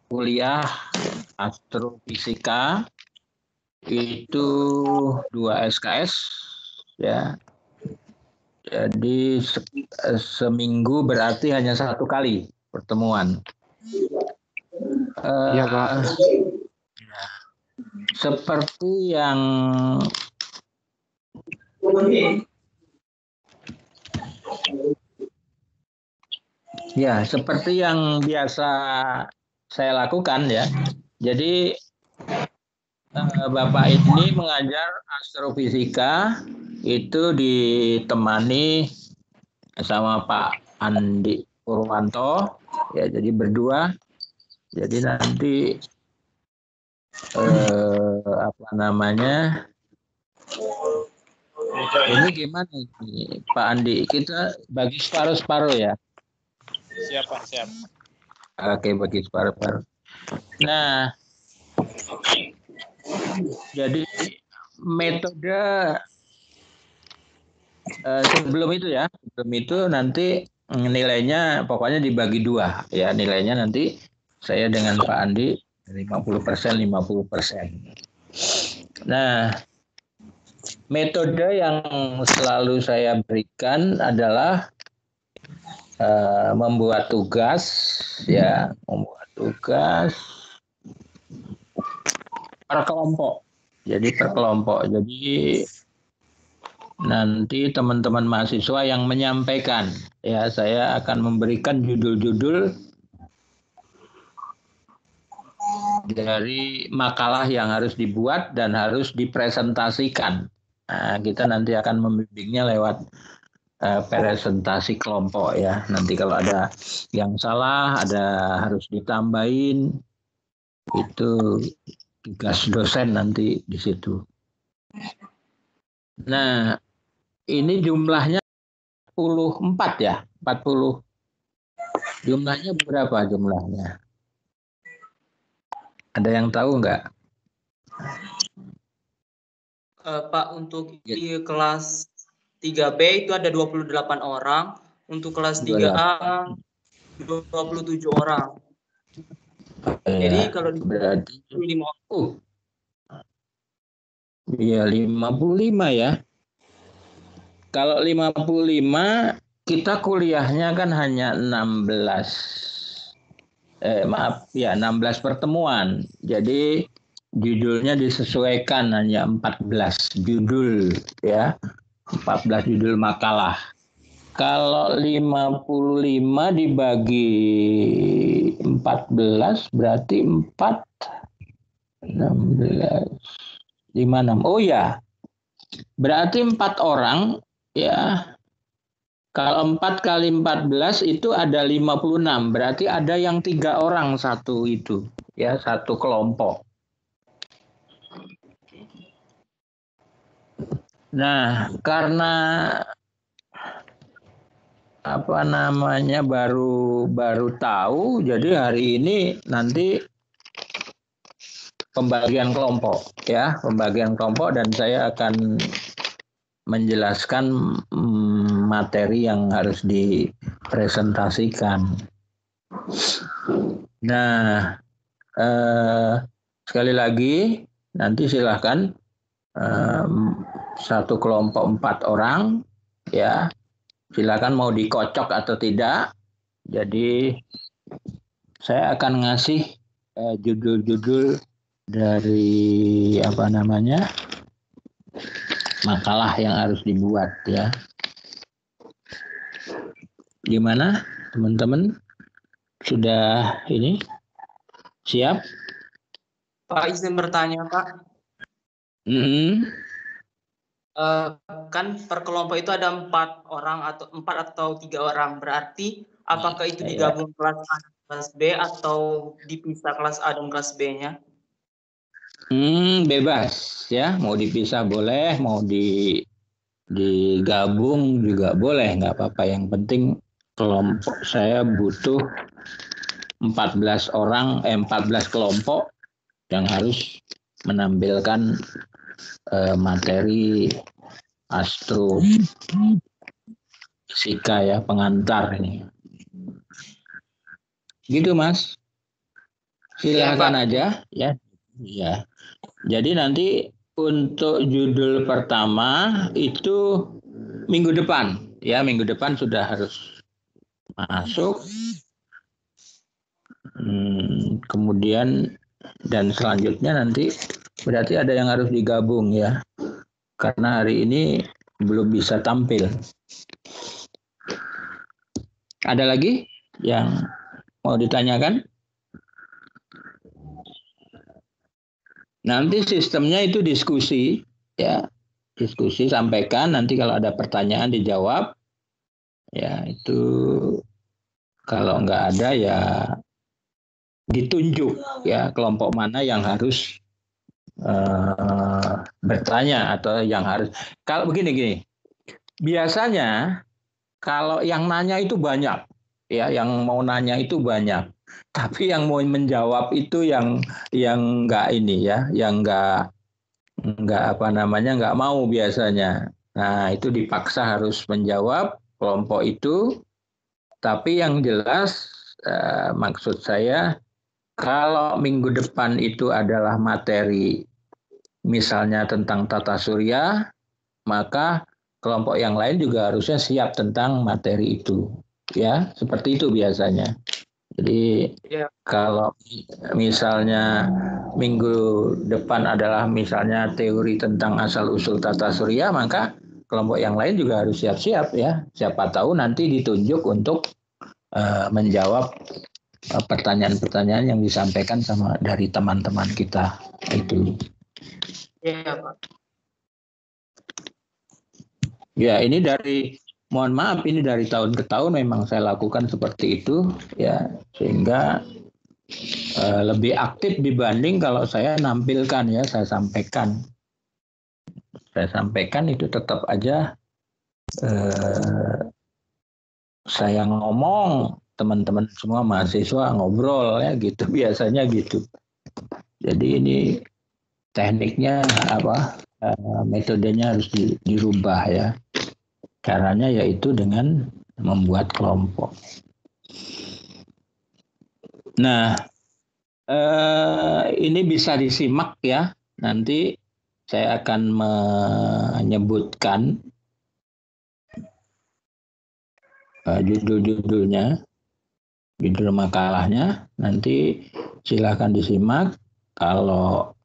kuliah astrofisika itu 2 SKS ya. Jadi seminggu berarti hanya 1 kali pertemuan. Iya, Pak. Seperti yang seperti yang biasa saya lakukan ya. Jadi Bapak ini mengajar astrofisika itu ditemani sama Pak Andi Purwanto ya, jadi berdua. Jadi nanti apa namanya, ini gimana ini Pak Andi, kita bagi separuh-separuh ya. Siap Pak, siap. Oke, bagi separuh-separuh. Nah, jadi metode sebelum itu nanti nilainya pokoknya dibagi 2 ya, nilainya nanti saya dengan Pak Andi 50%, 50%. Nah, metode yang selalu saya berikan adalah membuat tugas per kelompok. Jadi per kelompok. Jadi nanti teman-teman mahasiswa yang menyampaikan ya, saya akan memberikan judul-judul dari makalah yang harus dibuat dan harus dipresentasikan. Nah, kita nanti akan membimbingnya lewat presentasi kelompok ya. Nanti kalau ada yang salah, ada harus ditambahin, itu tugas dosen nanti di situ. Nah, ini jumlahnya 44 ya, 40. Jumlahnya berapa jumlahnya? Ada yang tahu nggak? Pak, untuk di kelas 3B itu ada 28 orang, untuk kelas 3A 27 orang. Jadi kalau berarti 5 orang. Iya, 55 ya. Kalau 55 kita kuliahnya kan hanya 16 pertemuan. Jadi judulnya disesuaikan hanya 14 judul ya. 14 judul makalah. Kalau 55 dibagi 14 berarti 16 56. Oh ya. Berarti 4 orang ya. Kalau 4 kali 14 itu ada 56. Berarti ada yang 3 orang satu itu ya, satu kelompok. Nah, karena apa namanya baru tahu, jadi hari ini nanti pembagian kelompok ya, pembagian kelompok, dan saya akan menjelaskan materi yang harus dipresentasikan. Nah, sekali lagi nanti silahkan satu kelompok 4 orang ya, silakan mau dikocok atau tidak. Jadi saya akan ngasih judul-judul dari apa namanya, makalah yang harus dibuat ya. Gimana teman-teman, sudah ini siap? Pak, izin bertanya Pak. Kan per kelompok itu ada 4 orang atau 3 orang, berarti apakah itu digabung kelas A dan kelas B atau dipisah kelas A dan kelas B-nya? Bebas ya, mau dipisah boleh, mau digabung juga boleh, nggak apa-apa. Yang penting kelompok saya butuh 14 kelompok yang harus menampilkan materi astrofisika ya, pengantar ini. Gitu Mas. Silakan Pak. aja ya. Ya. Jadi nanti untuk judul pertama itu minggu depan ya, minggu depan sudah harus masuk. Kemudian dan selanjutnya nanti berarti ada yang harus digabung ya. Karena hari ini belum bisa tampil. Ada lagi yang mau ditanyakan? Nanti sistemnya itu diskusi ya. Diskusi sampaikan, nanti kalau ada pertanyaan dijawab. Ya, itu kalau nggak ada ya ditunjuk ya kelompok mana yang harus bertanya atau yang harus. Kalau begini biasanya kalau yang nanya itu banyak ya, yang mau nanya itu banyak, tapi yang mau menjawab itu yang nggak ini ya, yang nggak apa namanya nggak mau biasanya. Nah itu dipaksa harus menjawab kelompok itu, tapi yang jelas maksud saya kalau minggu depan itu adalah materi misalnya tentang tata surya, maka kelompok yang lain juga harusnya siap tentang materi itu. Ya, seperti itu biasanya. Jadi Ya. kalau misalnya minggu depan adalah misalnya teori tentang asal-usul tata surya, maka kelompok yang lain juga harus siap-siap ya. Siapa tahu nanti ditunjuk untuk menjawab pertanyaan-pertanyaan yang disampaikan sama dari teman-teman kita itu. Ya, Pak. Ya, ini mohon maaf ini dari tahun ke tahun memang saya lakukan seperti itu ya, sehingga lebih aktif dibanding kalau saya nampilkan ya, saya sampaikan itu tetap aja saya ngomong, teman-teman semua mahasiswa ngobrol ya gitu biasanya gitu. Jadi ini tekniknya apa metodenya harus dirubah ya. Caranya yaitu dengan membuat kelompok. Nah, ini bisa disimak ya. Nanti saya akan menyebutkan judul-judulnya, judul makalahnya. Nanti silakan disimak. Kalau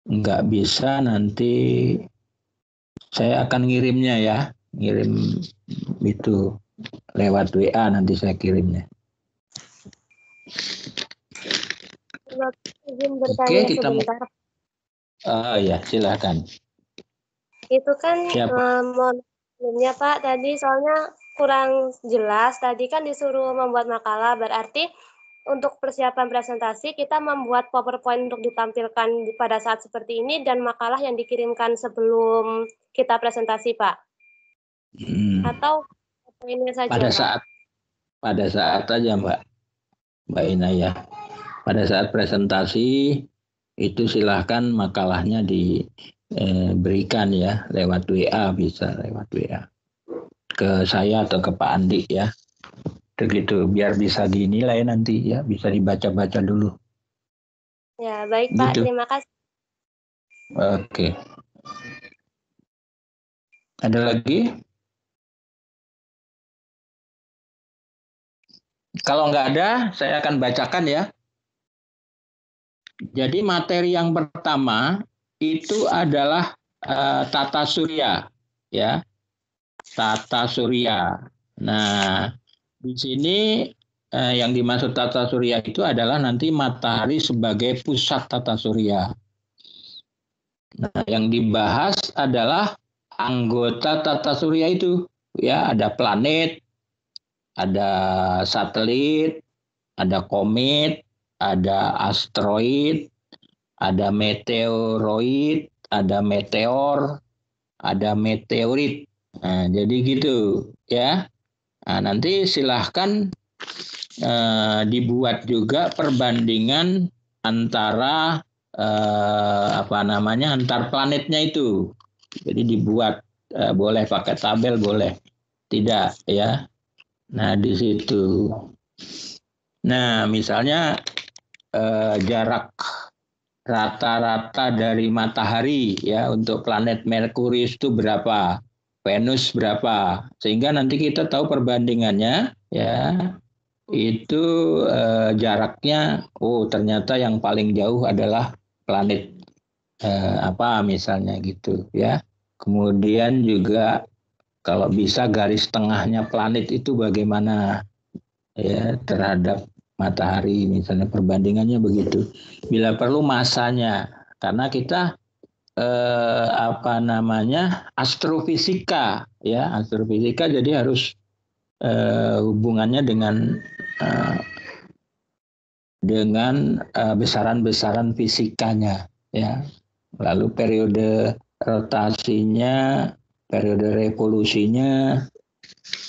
nggak bisa nanti saya akan ngirimnya ya. Ngirim itu lewat WA nanti saya kirimnya. Izin bertanya sebentar. Ya, silakan. Itu kan sebelumnya Pak tadi soalnya kurang jelas. Tadi kan disuruh membuat makalah, berarti untuk persiapan presentasi kita membuat PowerPoint untuk ditampilkan pada saat seperti ini dan makalah yang dikirimkan sebelum kita presentasi Pak. Atau ini saja pada saat aja Mbak Inaya. Pada saat presentasi itu silahkan makalahnya diberikan ya lewat WA, bisa lewat WA ke saya atau ke Pak Andi ya. Begitu biar bisa dinilai nanti ya, bisa dibaca-baca dulu. Ya, baik Pak, gitu. Terima kasih. Oke. Ada lagi? Kalau nggak ada, saya akan bacakan ya. Jadi materi yang pertama itu adalah tata surya, ya, tata surya. Nah, di sini yang dimaksud tata surya itu adalah nanti matahari sebagai pusat tata surya. Nah, yang dibahas adalah anggota tata surya itu, ya, ada planet, ada satelit, ada komet, ada asteroid, ada meteoroid, ada meteor, ada meteorit. Nah, jadi gitu ya. Nah, nanti silahkan dibuat juga perbandingan antara antar planetnya itu. Jadi dibuat boleh pakai tabel, boleh tidak ya. Nah, di situ. Nah, misalnya jarak rata-rata dari matahari ya untuk planet Merkurius itu berapa, Venus berapa, sehingga nanti kita tahu perbandingannya ya itu jaraknya. Oh ternyata yang paling jauh adalah planet apa misalnya gitu ya. Kemudian juga kalau bisa garis tengahnya planet itu bagaimana ya terhadap matahari misalnya perbandingannya begitu. Bila perlu masanya karena kita apa namanya astrofisika ya astrofisika jadi harus hubungannya eh, dengan besaran-besaran fisikanya ya. Lalu periode rotasinya, periode revolusinya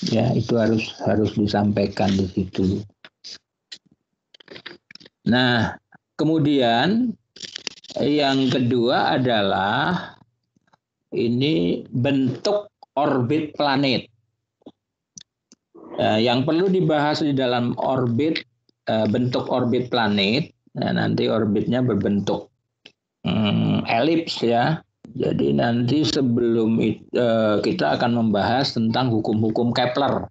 ya itu harus disampaikan di situ. Nah, kemudian yang kedua adalah ini bentuk orbit planet. Yang perlu dibahas di dalam orbit bentuk orbit planet. Nah, nanti orbitnya berbentuk elips ya. Jadi nanti sebelum kita akan membahas tentang hukum-hukum Kepler.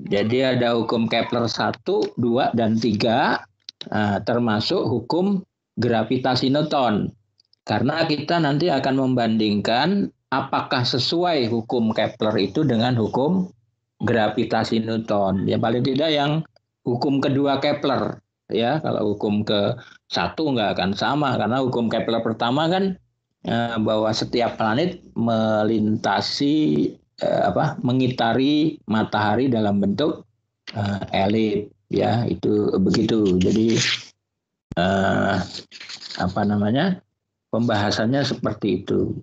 Jadi ada hukum Kepler 1, 2, dan 3, termasuk hukum gravitasi Newton. Karena kita nanti akan membandingkan apakah sesuai hukum Kepler itu dengan hukum gravitasi Newton. Ya paling tidak yang hukum kedua Kepler. Ya kalau hukum ke 1 nggak akan sama. Karena hukum Kepler pertama kan bahwa setiap planet melintasi mengitari matahari dalam bentuk elips ya itu begitu. Jadi apa namanya pembahasannya seperti itu.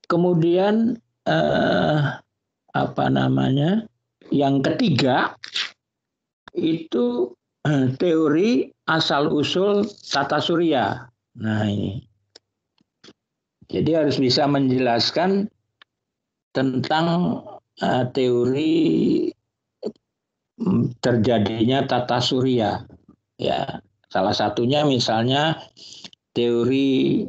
Kemudian apa namanya yang ketiga itu teori asal usul tata surya. Nah ini jadi harus bisa menjelaskan tentang teori terjadinya tata surya. Ya, salah satunya misalnya teori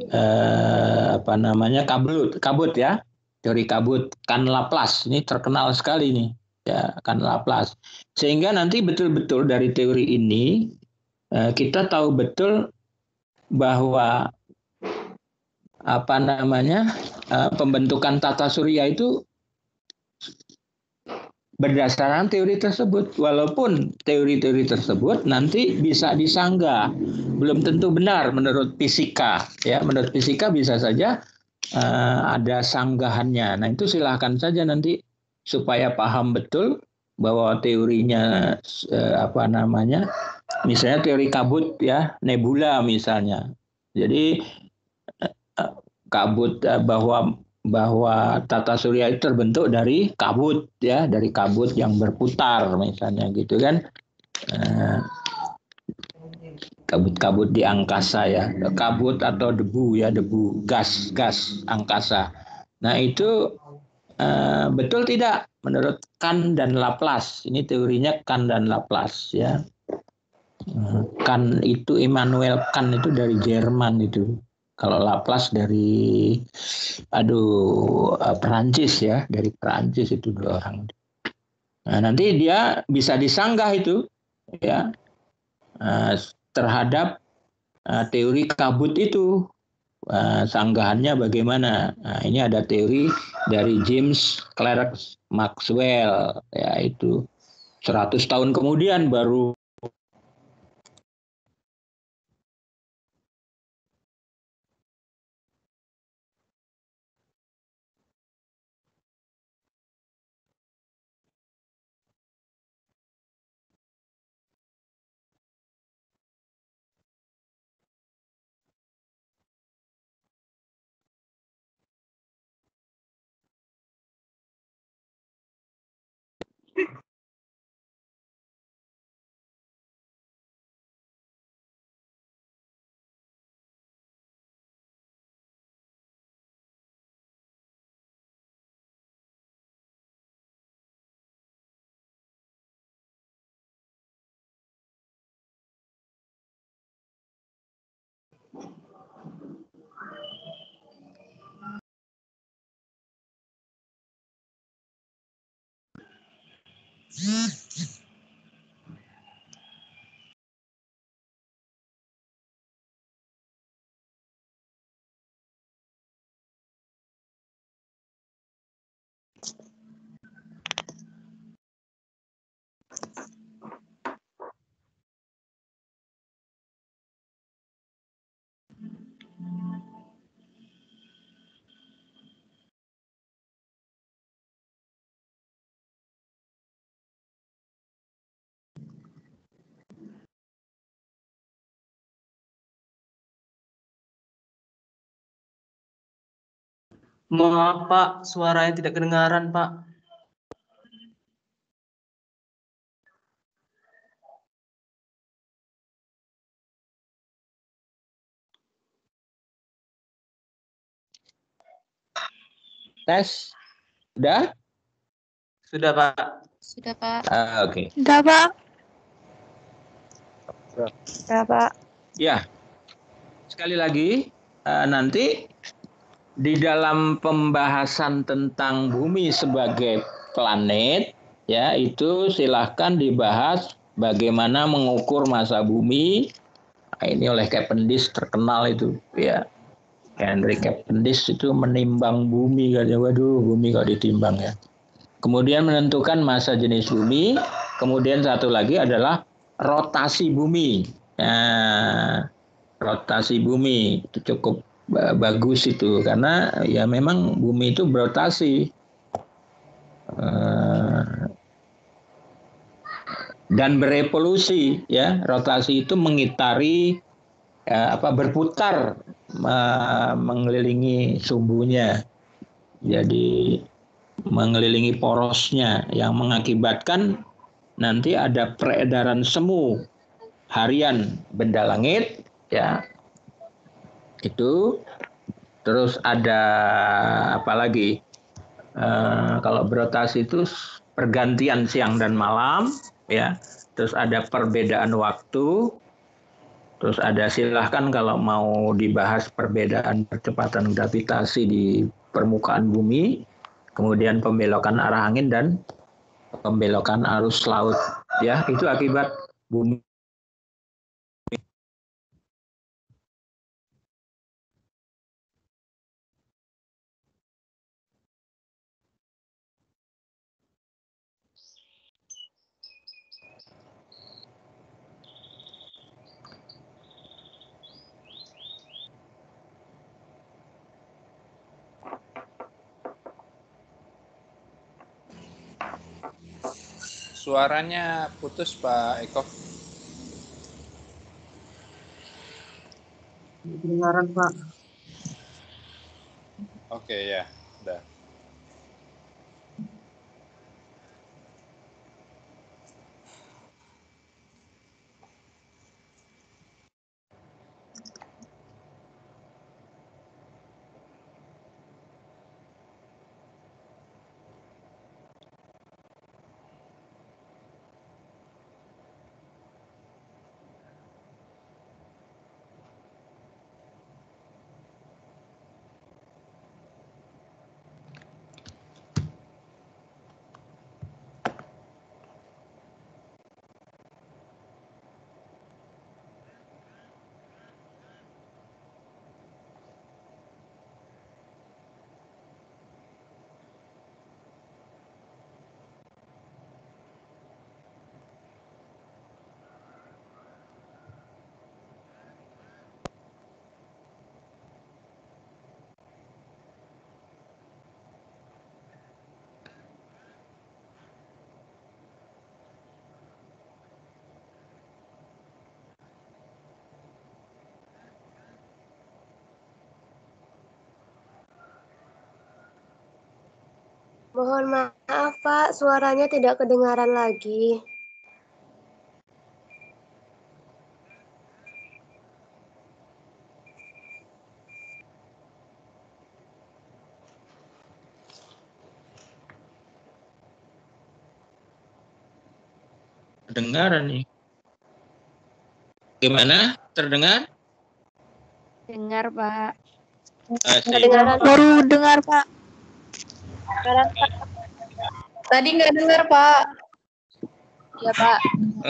apa namanya kabut ya, teori kabut kan Laplace ini terkenal sekali nih ya kan Laplace. Sehingga nanti betul-betul dari teori ini kita tahu betul bahwa apa namanya pembentukan tata surya itu berdasarkan teori tersebut. Walaupun teori-teori tersebut nanti bisa disanggah, belum tentu benar menurut fisika. Ya, menurut fisika bisa saja ada sanggahannya. Nah itu silahkan saja nanti supaya paham betul bahwa teorinya apa namanya, misalnya teori kabut ya, nebula misalnya. Jadi kabut bahwa tata surya itu terbentuk dari kabut ya, dari kabut yang berputar misalnya gitu kan. Kabut-kabut di angkasa ya, kabut atau debu ya, debu gas angkasa. Nah itu betul tidak menurut Kant dan Laplace. Ini teorinya Kant dan Laplace ya. Kant itu Immanuel Kant itu dari Jerman itu. Kalau Laplace dari Perancis ya, dari Perancis itu dua orang. Nah, nanti dia bisa disanggah itu ya terhadap teori kabut itu. Sanggahannya bagaimana? Nah, ini ada teori dari James Clerk Maxwell yaitu 100 tahun kemudian baru Maaf Pak, suaranya tidak kedengaran Pak. Tes? Sudah? Sudah Pak. Sudah, Pak. Oke. Sudah, Pak. Ya, Pak. Ya, sekali lagi nanti di dalam pembahasan tentang bumi sebagai planet, ya itu silahkan dibahas bagaimana mengukur massa bumi. Nah, ini oleh Cavendish terkenal itu, ya. Henry Cavendish itu menimbang bumi, katanya, waduh bumi kok ditimbang ya. Kemudian menentukan massa jenis bumi. Kemudian satu lagi adalah rotasi bumi. Nah, rotasi bumi itu cukup bagus itu karena ya memang bumi itu berotasi dan berevolusi ya. Rotasi itu mengitari berputar mengelilingi sumbunya. Jadi mengelilingi porosnya yang mengakibatkan nanti ada peredaran semu harian benda langit ya. Itu terus ada apa lagi? Kalau berotasi itu pergantian siang dan malam ya. Terus ada perbedaan waktu. Terus ada silahkan kalau mau dibahas perbedaan percepatan gravitasi di permukaan bumi, kemudian pembelokan arah angin dan pembelokan arus laut. Ya, itu akibat bumi. Suaranya putus Pak Eko. Kedengaran Pak. Oke ya, udah. Mohon maaf, Pak. Suaranya tidak kedengaran lagi. Kedengaran nih. Gimana? Terdengar? Dengar, Pak. Kedengaran. Baru dengar, Pak. Tadi nggak dengar, Pak. Ya, Pak.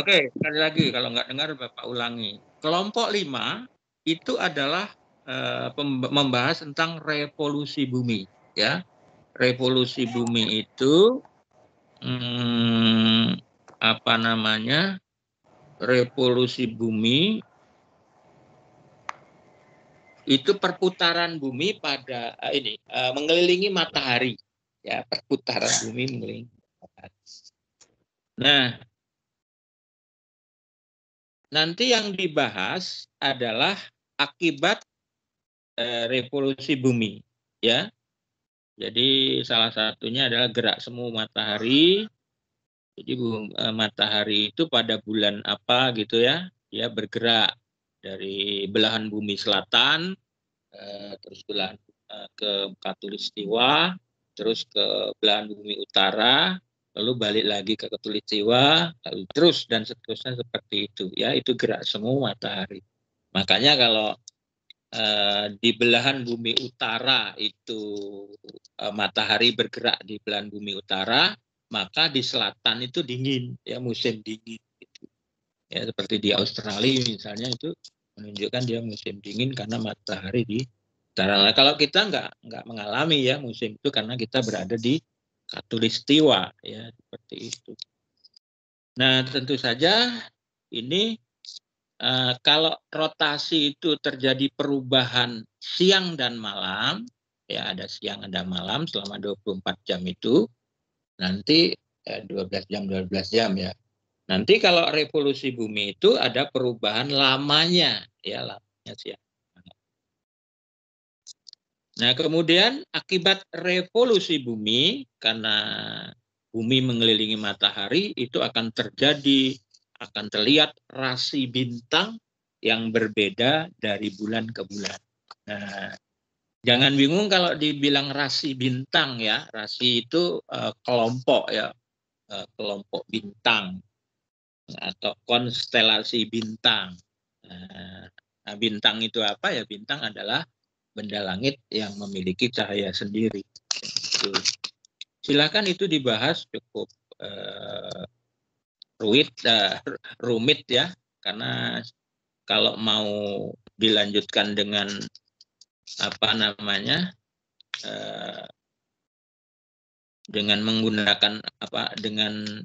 Oke, sekali lagi kalau nggak dengar Bapak ulangi. Kelompok 5 itu adalah membahas tentang revolusi bumi, ya. Revolusi bumi itu apa namanya? Revolusi bumi itu perputaran bumi pada mengelilingi matahari, ya, perputaran bumi mengelilingi matahari. Nah, nanti yang dibahas adalah akibat revolusi bumi, ya. Jadi salah satunya adalah gerak semu matahari. Jadi matahari itu pada bulan apa gitu ya, dia bergerak dari belahan bumi selatan, terus belahan ke Khatulistiwa, terus ke belahan bumi utara, lalu balik lagi ke Khatulistiwa, lalu terus dan seterusnya seperti itu. Ya, itu gerak semu matahari. Makanya kalau di belahan bumi utara itu matahari bergerak di belahan bumi utara, maka di selatan itu dingin, ya, musim dingin gitu. Ya, seperti di Australia misalnya itu menunjukkan dia musim dingin karena matahari di utara. Nah, kalau kita nggak mengalami ya musim itu karena kita berada di Khatulistiwa, ya, seperti itu. Nah, tentu saja ini kalau rotasi itu terjadi perubahan siang dan malam, ya, ada siang ada malam selama 24 jam itu, nanti 12 jam ya. Nanti kalau revolusi bumi itu ada perubahan lamanya, ya, lamanya siang. Nah, kemudian akibat revolusi bumi, karena bumi mengelilingi matahari, itu akan terlihat rasi bintang yang berbeda dari bulan ke bulan. Nah, jangan bingung kalau dibilang rasi bintang, ya. Rasi itu kelompok, ya, kelompok bintang atau konstelasi bintang. Nah, bintang itu apa ya? Bintang adalah benda langit yang memiliki cahaya sendiri. Silakan itu dibahas cukup rumit ya, karena kalau mau dilanjutkan dengan apa namanya dengan menggunakan dengan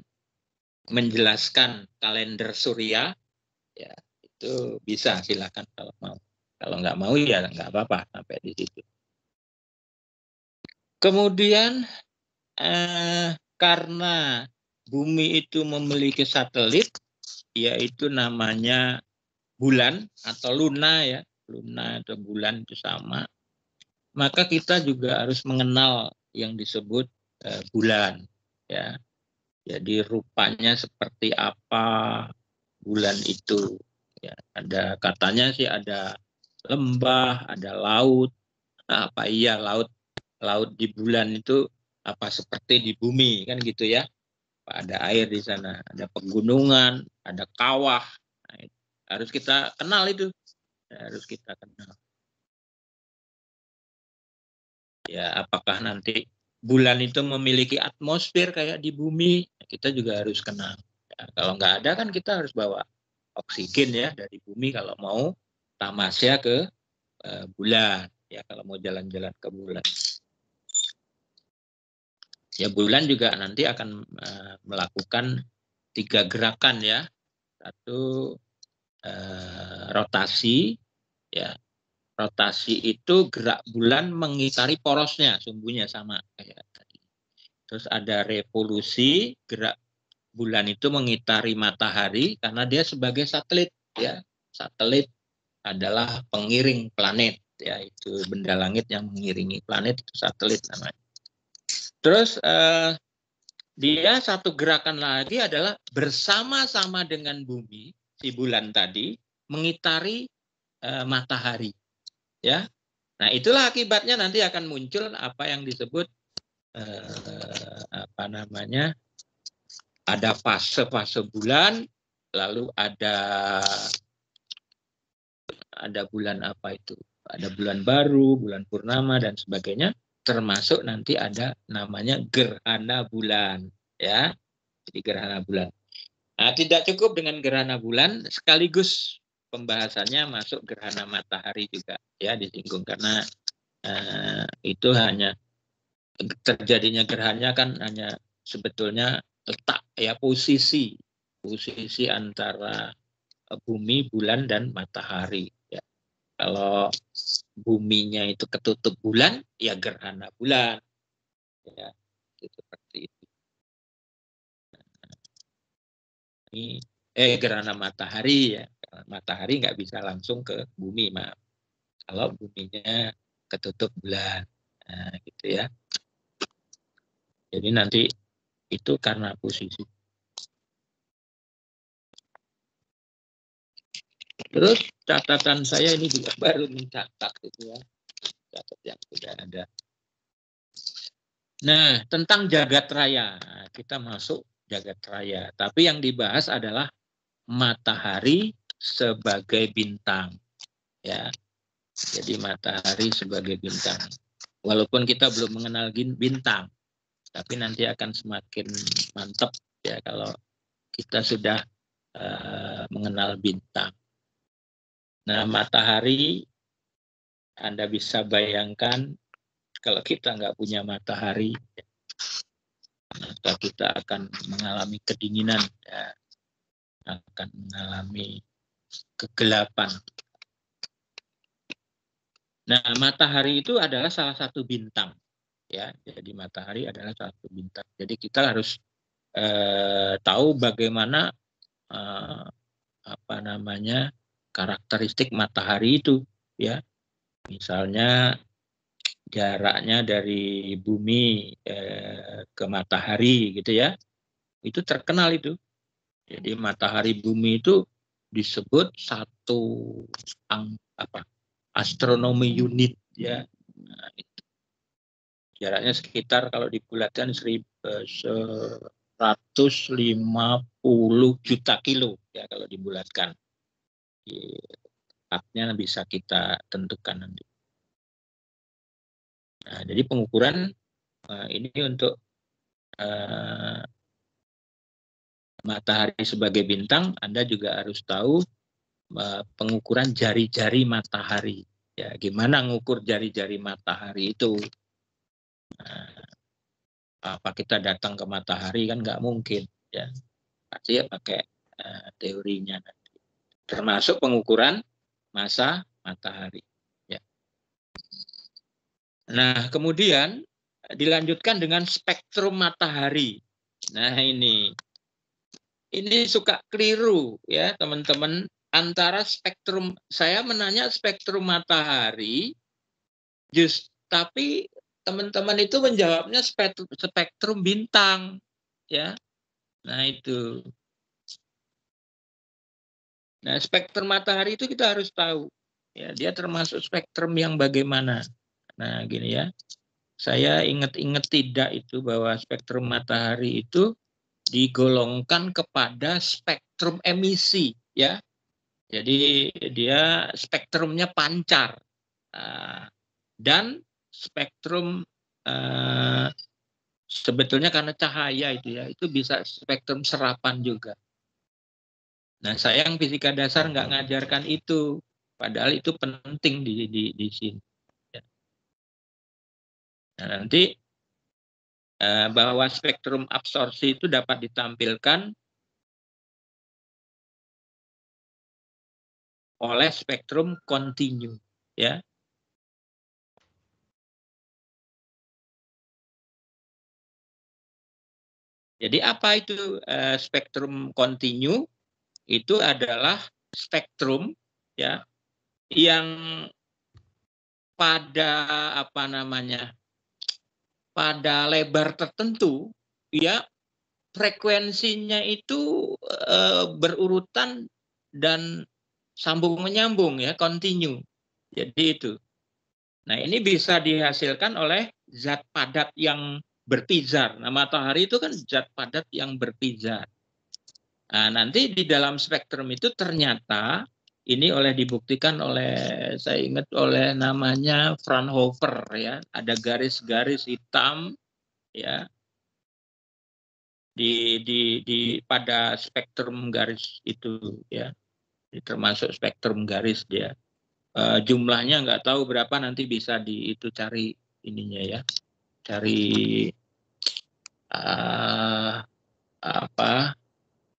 menjelaskan kalender surya, ya, itu bisa, silakan kalau mau. Kalau nggak mau ya nggak apa-apa sampai di situ. Kemudian karena bumi itu memiliki satelit, yaitu namanya bulan atau luna, ya, luna atau bulan itu sama, maka kita juga harus mengenal yang disebut bulan, ya. Jadi rupanya seperti apa bulan itu, ya. Ada katanya sih ada lembah, ada laut. Nah, apa iya laut di bulan itu apa seperti di bumi, kan gitu ya. Ada air di sana, ada pegunungan, ada kawah. Nah, harus kita kenal itu. Harus kita kenal. Ya, apakah nanti bulan itu memiliki atmosfer kayak di bumi? Kita juga harus kenal. Ya, kalau nggak ada kan kita harus bawa oksigen ya dari bumi kalau mau tamasya ke bulan. Ya, kalau mau jalan-jalan ke bulan. Ya, bulan juga nanti akan melakukan 3 gerakan ya. Satu, rotasi, ya. Rotasi itu gerak bulan mengitari porosnya, sumbunya sama kayak tadi. Terus ada revolusi, gerak bulan itu mengitari matahari karena dia sebagai satelit, ya. Satelit adalah pengiring planet, ya, itu benda langit yang mengiringi planet, itu satelit namanya. Terus dia satu gerakan lagi adalah bersama-sama dengan bumi, si bulan tadi, mengitari matahari. Ya, nah itulah akibatnya nanti akan muncul apa yang disebut ada fase-fase bulan, lalu ada bulan apa itu, ada bulan baru, bulan purnama dan sebagainya, termasuk nanti ada namanya gerhana bulan, ya. Jadi gerhana bulan. Nah, tidak cukup dengan gerhana bulan, sekaligus pembahasannya masuk gerhana matahari juga, ya, disinggung karena itu hanya terjadinya gerhana kan hanya sebetulnya letak, ya, posisi antara bumi, bulan dan matahari. Ya. Kalau buminya itu ketutup bulan, ya gerhana bulan. Ya, seperti itu. Ini gerhana matahari, ya. Matahari nggak bisa langsung ke bumi, maaf. Kalau buminya ketutup bulan, nah, gitu ya. Jadi nanti itu karena posisi. Terus catatan saya ini juga baru mencatat itu ya, catat yang sudah ada. Nah, tentang jagat raya, kita masuk jagat raya. Tapi yang dibahas adalah matahari sebagai bintang, ya. Jadi matahari sebagai bintang. Walaupun kita belum mengenal bintang, tapi nanti akan semakin mantap ya kalau kita sudah mengenal bintang. Nah, matahari, Anda bisa bayangkan kalau kita nggak punya matahari, maka kita akan mengalami kedinginan, ya, akan mengalami kegelapan. Nah, matahari itu adalah salah satu bintang, ya. Jadi matahari adalah salah satu bintang. Jadi kita harus tahu bagaimana karakteristik matahari itu, ya. Misalnya jaraknya dari bumi ke matahari gitu ya, itu terkenal itu. Jadi matahari bumi itu disebut satu astronomi unit, ya. Nah, itu. Jaraknya sekitar kalau dibulatkan 150 juta kilo, ya, kalau dibulatkan. Tepatnya bisa kita tentukan nanti. Nah, jadi pengukuran ini untuk matahari sebagai bintang, Anda juga harus tahu pengukuran jari-jari matahari. Ya, gimana ngukur jari-jari matahari itu? Apa kita datang ke matahari kan nggak mungkin, ya. Pasti ya pakai teorinya nanti. Termasuk pengukuran massa matahari. Ya. Nah, kemudian dilanjutkan dengan spektrum matahari. Nah, ini suka keliru ya teman-teman, antara spektrum, saya menanya spektrum matahari, tapi teman-teman itu menjawabnya spektrum bintang, ya. Nah, itu. Nah, spektrum matahari itu kita harus tahu, ya, dia termasuk spektrum yang bagaimana. Nah, gini ya. Saya ingat-ingat tidak itu bahwa spektrum matahari itu digolongkan kepada spektrum emisi, ya. Jadi dia spektrumnya pancar. Dan spektrum sebetulnya karena cahaya itu bisa spektrum serapan juga. Nah, sayang fisika dasar nggak ngajarkan itu, padahal itu penting di sini. Nah, nanti bahwa spektrum absorpsi itu dapat ditampilkan oleh spektrum kontinu, ya. Jadi apa itu spektrum kontinu? Itu adalah spektrum, ya, yang pada pada lebar tertentu, ya, frekuensinya itu berurutan dan sambung menyambung, ya, kontinu. Jadi itu. Nah, ini bisa dihasilkan oleh zat padat yang berpizar. Nah, matahari itu kan zat padat yang berpizar. Nah, nanti di dalam spektrum itu ternyata ini dibuktikan oleh, saya ingat oleh namanya Fraunhofer ya, ada garis-garis hitam ya pada spektrum garis itu ya, termasuk spektrum garis dia. Jumlahnya nggak tahu berapa, nanti bisa itu cari ininya ya, cari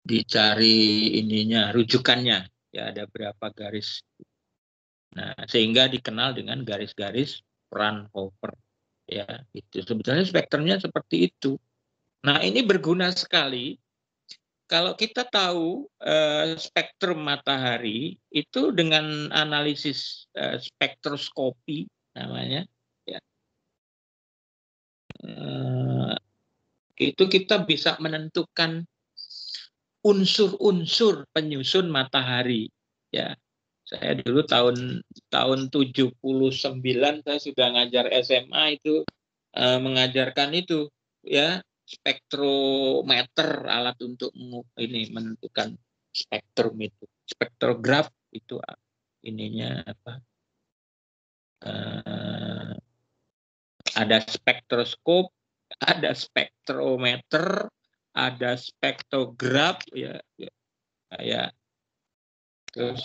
dicari ininya rujukannya ya, ada berapa garis. Nah, sehingga dikenal dengan garis-garis Fraunhofer ya, itu sebetulnya spektrumnya seperti itu. Nah, ini berguna sekali kalau kita tahu spektrum matahari itu dengan analisis spektroskopi namanya ya. Itu kita bisa menentukan unsur-unsur penyusun matahari ya. Saya dulu tahun 79 saya sudah ngajar SMA itu, mengajarkan itu ya, spektrometer, alat untuk ini menentukan spektrum itu. Spektrograf itu ininya apa? Ada spektroskop, ada spektrometer, ada spektrograf ya, ya. Terus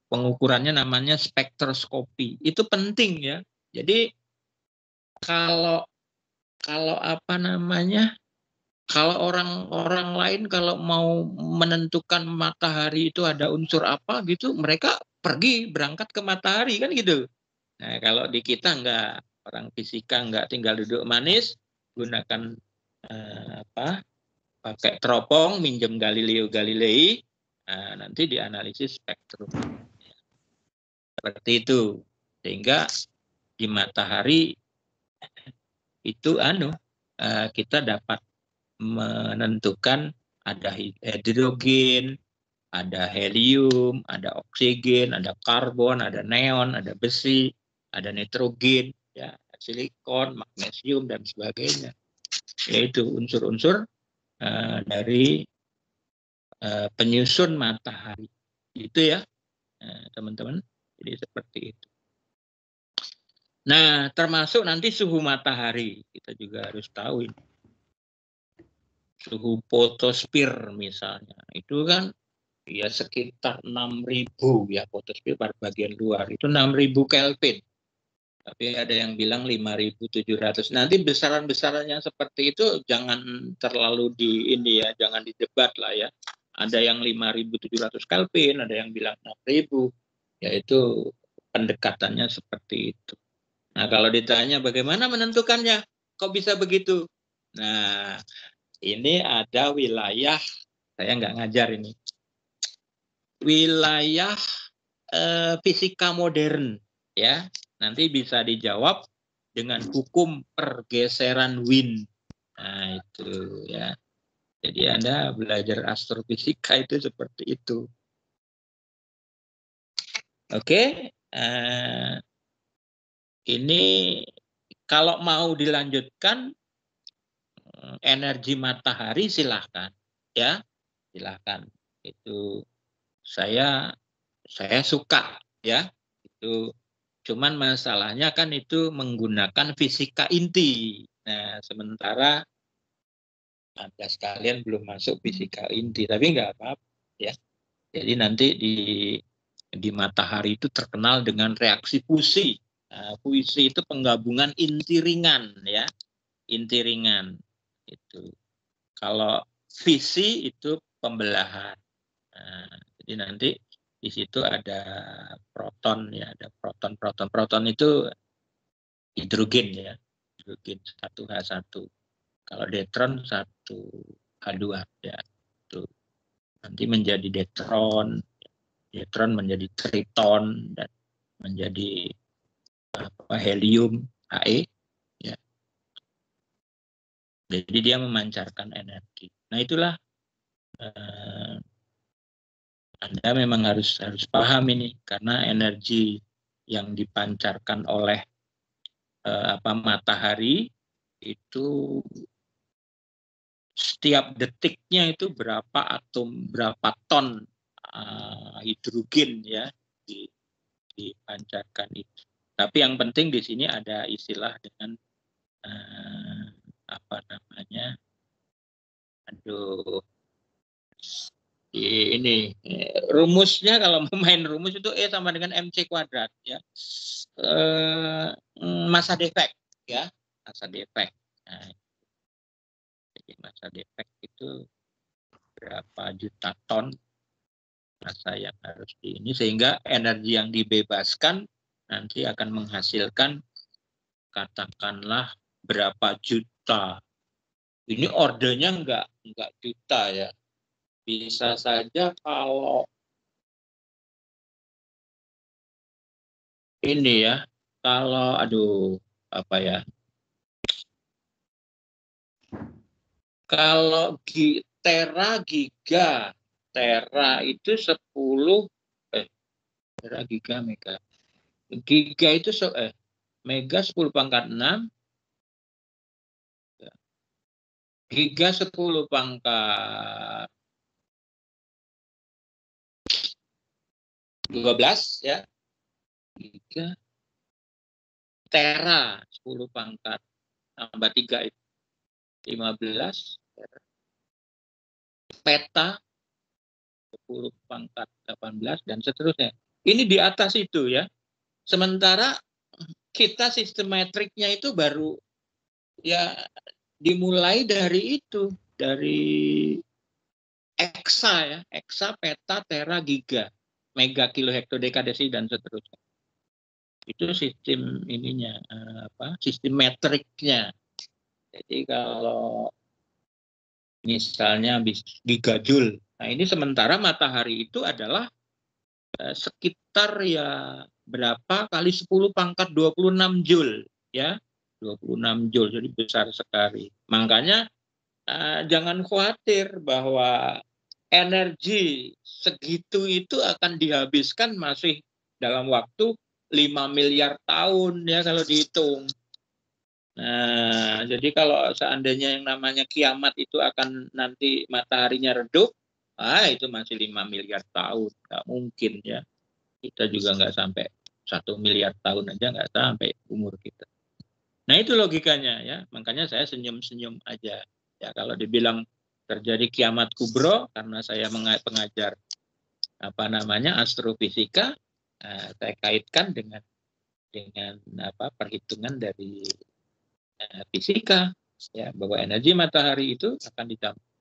pengukurannya namanya spektroskopi. Itu penting ya. Jadi kalau apa namanya, kalau orang-orang lain kalau mau menentukan matahari itu ada unsur apa gitu, mereka pergi berangkat ke matahari kan gitu. Nah, kalau di kita enggak, orang fisika enggak tinggal duduk manis, gunakan pakai teropong, minjem Galileo Galilei, nanti dianalisis spektrum. Seperti itu. Sehingga di matahari itu kita dapat menentukan ada hidrogen, ada helium, ada oksigen, ada karbon, ada neon, ada besi, ada nitrogen, ya, silikon, magnesium dan sebagainya. Yaitu unsur-unsur dari penyusun matahari. Itu ya, teman-teman. Jadi seperti itu. Nah, termasuk nanti suhu matahari. Kita juga harus tahu ini. Suhu fotosfer misalnya. Itu kan ya sekitar 6.000 ya, fotosfer pada bagian luar. Itu 6.000 Kelvin. Tapi ada yang bilang 5.700. Nanti besaran-besaran yang seperti itu jangan terlalu jangan didebat lah ya. Ada yang 5.700 Kelvin, ada yang bilang 6.000. Yaitu pendekatannya seperti itu. Nah, kalau ditanya bagaimana menentukannya, kok bisa begitu? Nah, ini ada wilayah, saya nggak ngajar ini, wilayah fisika modern, ya. Nanti bisa dijawab dengan hukum pergeseran Wien. Nah, itu ya. Jadi Anda belajar astrofisika itu seperti itu. Oke, ini kalau mau dilanjutkan energi matahari silahkan ya, silahkan. Itu saya suka ya. Itu cuman masalahnya kan itu menggunakan fisika inti. Nah, sementara Anda sekalian belum masuk fisika inti, tapi nggak apa-apa ya. Jadi nanti di matahari itu terkenal dengan reaksi fusi. Nah, fusi itu penggabungan inti ringan ya, inti ringan itu. Kalau fisi itu pembelahan. Nah, jadi nanti di situ ada proton ya, ada proton itu hidrogen ya, hidrogen 1H1. Kalau deuteron 1H2 ya, itu nanti menjadi deuteron menjadi triton dan menjadi helium He ya. Jadi dia memancarkan energi. Nah, itulah Anda memang harus paham ini, karena energi yang dipancarkan oleh matahari itu setiap detiknya itu berapa atom, berapa ton hidrogen ya dipancarkan itu. Tapi yang penting di sini ada istilah dengan apa namanya? Aduh, ini rumusnya kalau mau main rumus itu E sama dengan MC kuadrat ya. Massa defect ya, massa defect. Nah, jadi massa defect itu berapa juta ton massa yang harus ini, sehingga energi yang dibebaskan nanti akan menghasilkan katakanlah berapa juta. Ini ordernya enggak juta ya. Bisa saja kalau ini ya, kalau apa ya? Kalau tera giga, tera itu 10 tera giga mega. Giga itu mega 10 pangkat 6. Giga 10 pangkat 12 ya. Giga. Tera 10 pangkat tambah 3 itu 15. Peta 10 pangkat 18 dan seterusnya. Ini di atas itu ya. Sementara kita sistematriknya itu baru ya dimulai dari itu, dari eksa ya, eksa, peta, tera, giga, mega, kilo, hektodekadesi dan seterusnya. Itu sistem ininya sistem metriknya. Jadi kalau misalnya gigajoule, nah ini sementara matahari itu adalah sekitar ya berapa kali 10 pangkat 26 joule ya, 26 joule, jadi besar sekali. Makanya jangan khawatir bahwa energi segitu itu akan dihabiskan masih dalam waktu 5 miliar tahun ya kalau dihitung. Nah, jadi kalau seandainya yang namanya kiamat itu akan nanti mataharinya redup, itu masih 5 miliar tahun. Nggak mungkin ya. Kita juga nggak sampai 1 miliar tahun aja nggak sampai umur kita. Nah itu logikanya ya. Makanya saya senyum-senyum aja. Ya kalau dibilang terjadi kiamat kubro karena saya pengajar astrofisika, saya kaitkan dengan perhitungan dari fisika ya, bahwa energi matahari itu akan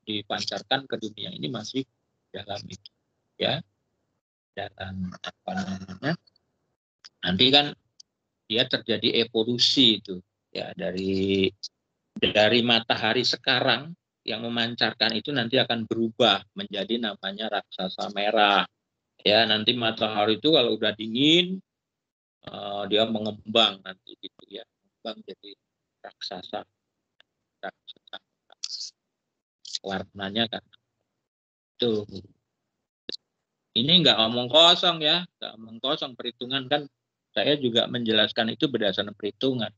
dipancarkan ke dunia ini masih dalam itu ya, dalam nanti kan dia terjadi evolusi itu ya, dari matahari sekarang yang memancarkan itu nanti akan berubah menjadi namanya raksasa merah ya. Nanti matahari itu kalau udah dingin dia mengembang nanti gitu ya, mengembang jadi raksasa warnanya kan tuh. Ini nggak omong kosong ya, nggak omong kosong. Perhitungan kan saya juga menjelaskan itu berdasarkan perhitungan.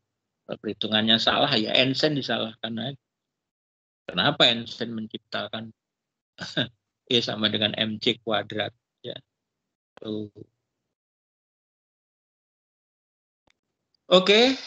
Kalau perhitungannya salah ya Einstein disalahkan aja. Kenapa Einstein menciptakan E sama dengan mc kuadrat ya. Tuh. Oke.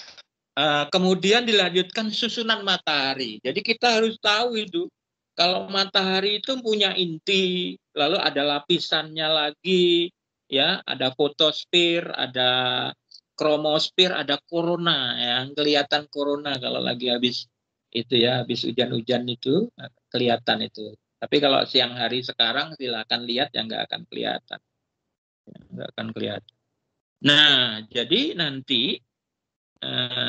Kemudian dilanjutkan susunan matahari. Jadi kita harus tahu itu. Kalau matahari itu punya inti, lalu ada lapisannya lagi, ya, ada fotosfer, ada kromosfer, ada korona, yang kelihatan korona kalau lagi habis itu ya, habis hujan-hujan itu kelihatan itu. Tapi kalau siang hari sekarang silakan lihat yang nggak akan kelihatan, nggak akan kelihatan. Nah, jadi nanti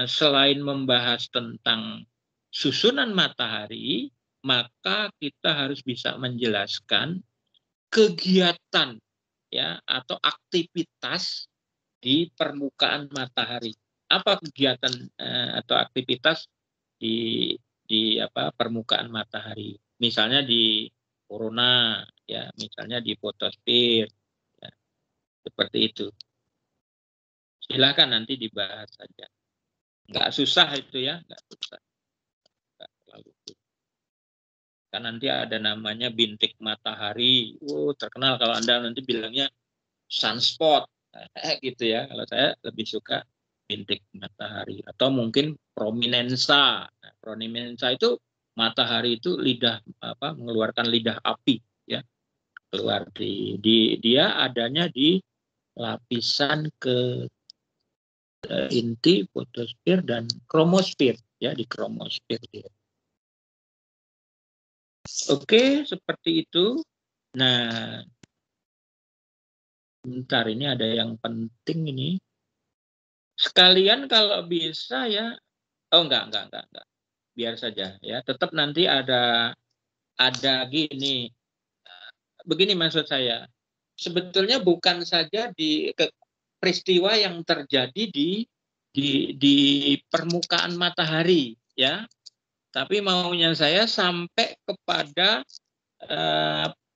selain membahas tentang susunan matahari, maka kita harus bisa menjelaskan kegiatan ya atau aktivitas di permukaan matahari. Apa kegiatan atau aktivitas di permukaan matahari? Misalnya di korona ya, misalnya di fotosfer ya, seperti itu. Silakan nanti dibahas saja. Nggak susah itu ya, nggak susah. Nggak terlalu susah. Kan nanti ada namanya bintik matahari. Terkenal kalau Anda nanti bilangnya sunspot, gitu ya. Kalau saya lebih suka bintik matahari atau mungkin prominensa. Nah, prominensa itu matahari itu mengeluarkan lidah api ya, keluar dia adanya di lapisan ke inti fotosfer dan kromosfer ya, di kromosfer dia. Oke, seperti itu. Nah, bentar, ini ada yang penting ini. Sekalian kalau bisa ya, enggak. Biar saja ya. Tetap nanti ada gini. Begini maksud saya. Sebetulnya bukan saja peristiwa yang terjadi di permukaan matahari ya. Tapi maunya saya sampai kepada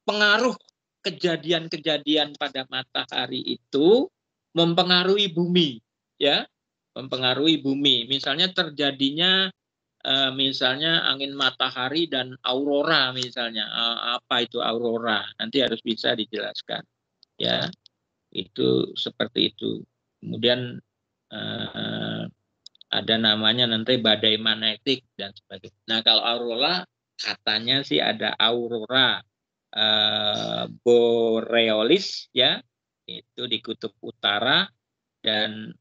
pengaruh kejadian-kejadian pada matahari itu mempengaruhi bumi ya, mempengaruhi bumi. Misalnya terjadinya misalnya angin matahari dan aurora misalnya. Apa itu aurora? Nanti harus bisa dijelaskan ya. Itu seperti itu. Kemudian ada namanya nanti badai magnetik dan sebagainya. Nah, kalau aurora katanya sih ada aurora borealis ya, itu di kutub utara, dan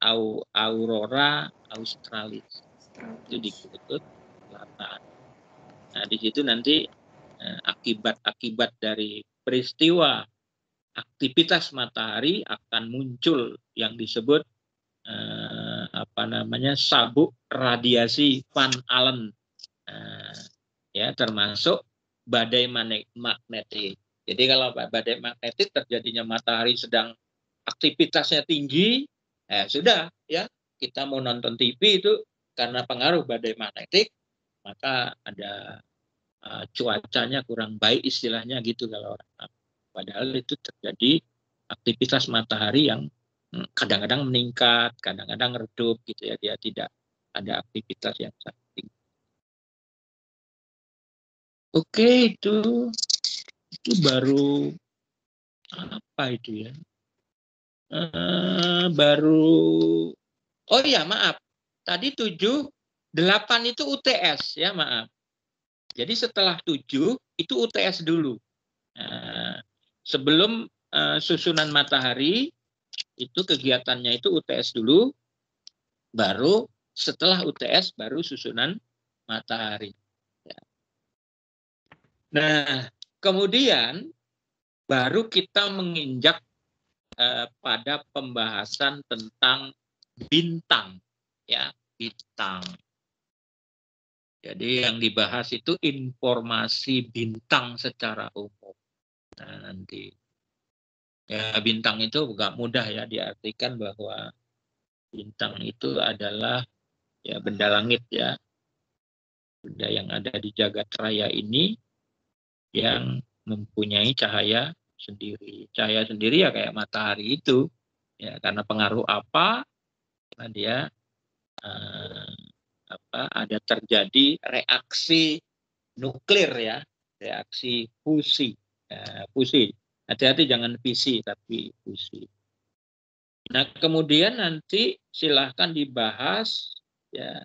aurora australis itu di kutub selatan. Nah, di situ nanti akibat-akibat dari peristiwa aktivitas matahari akan muncul yang disebut sabuk radiasi Van Allen, ya, termasuk badai magnetik. Jadi kalau badai magnetik terjadinya matahari sedang aktivitasnya tinggi, sudah ya, kita mau nonton TV itu karena pengaruh badai magnetik, maka ada cuacanya kurang baik istilahnya gitu kalau orang. Padahal itu terjadi aktivitas matahari yang kadang-kadang meningkat, kadang-kadang redup gitu ya, dia tidak ada aktivitas yang sangat tinggi. Oke, itu baru apa itu ya? Oh iya, maaf. Tadi 7, 8 itu UTS ya, maaf. Jadi setelah 7 itu UTS dulu. Sebelum susunan matahari itu kegiatannya itu UTS dulu, baru setelah UTS baru susunan matahari. Nah, kemudian baru kita menginjak pada pembahasan tentang bintang, ya, bintang. Jadi yang dibahas itu informasi bintang secara umum. Nah, nanti ya, bintang itu nggak mudah ya diartikan bahwa bintang itu adalah ya benda langit ya, benda yang ada di jagat raya ini yang mempunyai cahaya sendiri. Cahaya sendiri ya kayak matahari itu ya, karena pengaruh apa dia ada terjadi reaksi nuklir ya, reaksi fusi. Fusi. Hati-hati jangan fisi tapi fusi. Nah, kemudian nanti silahkan dibahas ya,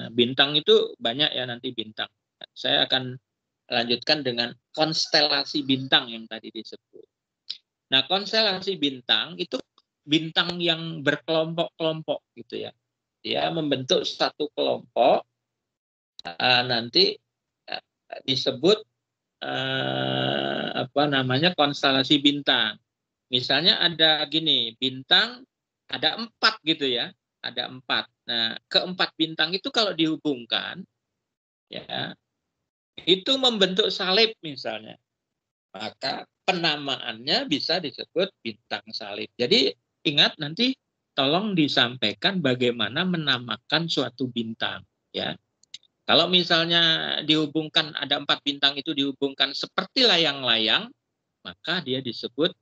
bintang itu banyak ya nanti bintang. Saya akan lanjutkan dengan konstelasi bintang yang tadi disebut. Nah, konstelasi bintang itu bintang yang berkelompok-kelompok gitu ya. Dia membentuk satu kelompok, nanti disebut konstelasi bintang. Misalnya ada gini, bintang ada 4 gitu ya, ada 4. Nah, keempat bintang itu kalau dihubungkan, ya, itu membentuk salib misalnya, maka penamaannya bisa disebut bintang salib. Jadi ingat nanti tolong disampaikan bagaimana menamakan suatu bintang, ya. Kalau misalnya dihubungkan ada 4 bintang itu dihubungkan seperti layang-layang, maka dia disebut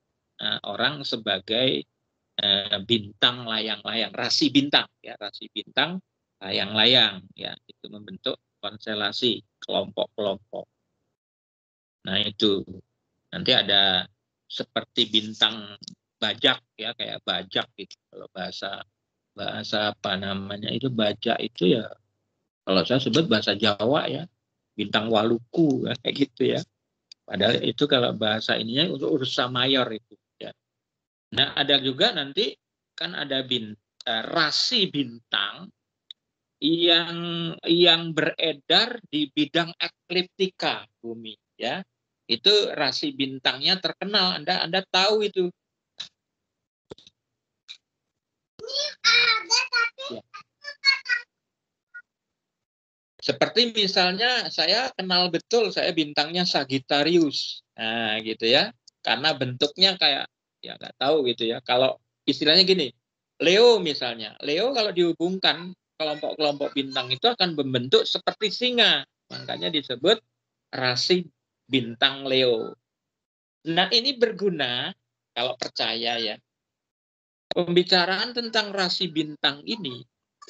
orang sebagai bintang layang-layang, rasi bintang ya, rasi bintang layang-layang ya, itu membentuk konstelasi kelompok-kelompok. Nah, itu nanti ada seperti bintang bajak ya, kayak bajak gitu. Kalau bahasa apa namanya itu bajak itu ya, kalau saya sebut bahasa Jawa ya, bintang waluku ya, kayak gitu ya. Padahal itu kalau bahasa ininya untuk ursa mayor itu ya. Nah, ada juga nanti kan ada rasi bintang yang beredar di bidang ekliptika bumi ya. Itu rasi bintangnya terkenal. Anda tahu itu. Ya. Seperti misalnya saya kenal betul, saya bintangnya Sagittarius. Nah, gitu ya. Karena bentuknya kayak ya nggak tahu gitu ya. Kalau istilahnya gini, Leo misalnya. Leo kalau dihubungkan kelompok-kelompok bintang itu akan membentuk seperti singa. Makanya disebut rasi bintang Leo. Nah, ini berguna kalau percaya ya. Pembicaraan tentang rasi bintang ini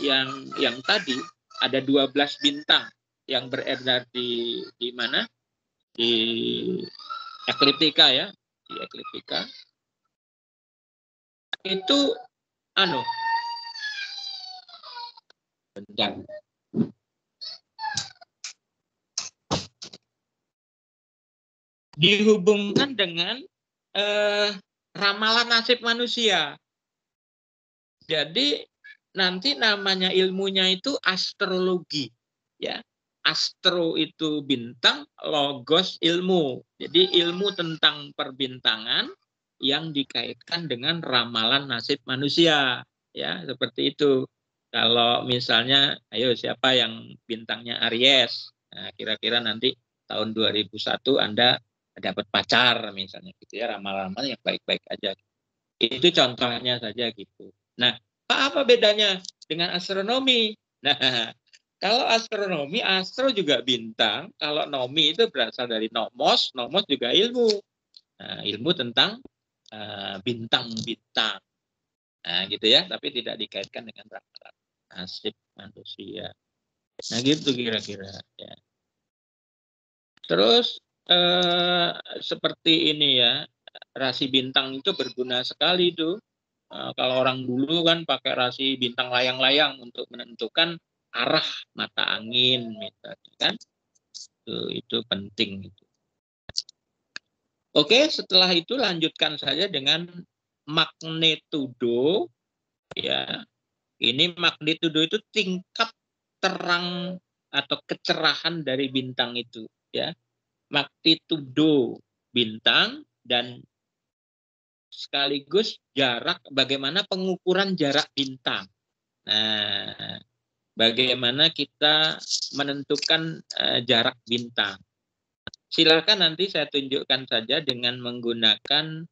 yang tadi ada 12 bintang yang beredar di mana? Di ekliptika ya, di ekliptika. Itu bentar. Dihubungkan dengan ramalan nasib manusia. Jadi nanti namanya ilmunya itu astrologi ya. Astro itu bintang, logos ilmu. Jadi ilmu tentang perbintangan yang dikaitkan dengan ramalan nasib manusia ya, seperti itu. Kalau misalnya ayo siapa yang bintangnya Aries, nah, kira-kira nanti tahun 2001 Anda dapat pacar misalnya gitu ya, ramalan-ramalan yang baik-baik aja. Itu contohnya saja gitu. Nah, apa bedanya dengan astronomi? Nah, kalau astronomi, astro juga bintang. Kalau nomi itu berasal dari nomos, nomos juga ilmu. Nah, ilmu tentang bintang-bintang. Nah, gitu ya, tapi tidak dikaitkan dengan ramalan nasib manusia. Nah, gitu kira-kira ya. Terus seperti ini ya, rasi bintang itu berguna sekali tuh. Kalau orang dulu kan pakai rasi bintang layang-layang untuk menentukan arah mata angin, misalnya kan, itu penting. Oke, setelah itu lanjutkan saja dengan magnitudo, ya. Ini magnitudo itu tingkat terang atau kecerahan dari bintang itu, ya. Magnitudo bintang dan sekaligus jarak, bagaimana pengukuran jarak bintang. Nah, bagaimana kita menentukan jarak bintang. Silakan nanti saya tunjukkan saja dengan menggunakan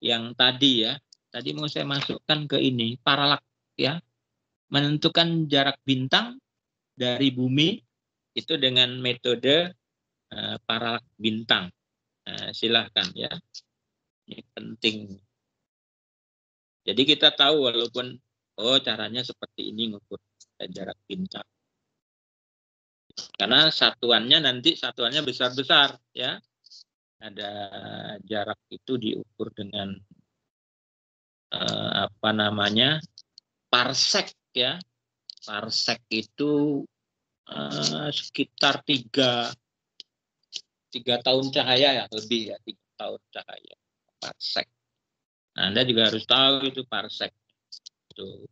yang tadi ya. Tadi mau saya masukkan ke ini, paralak ya. Menentukan jarak bintang dari bumi itu dengan metode paralak bintang. Silahkan ya. Ini penting. Jadi kita tahu walaupun caranya seperti ini ngukur jarak bintang. Karena satuannya besar-besar ya. Ada jarak itu diukur dengan parsek ya. Parsek itu sekitar 3 tahun cahaya ya, lebih ya, 3 tahun cahaya parsek. Nah, Anda juga harus tahu itu parsek. Tuh.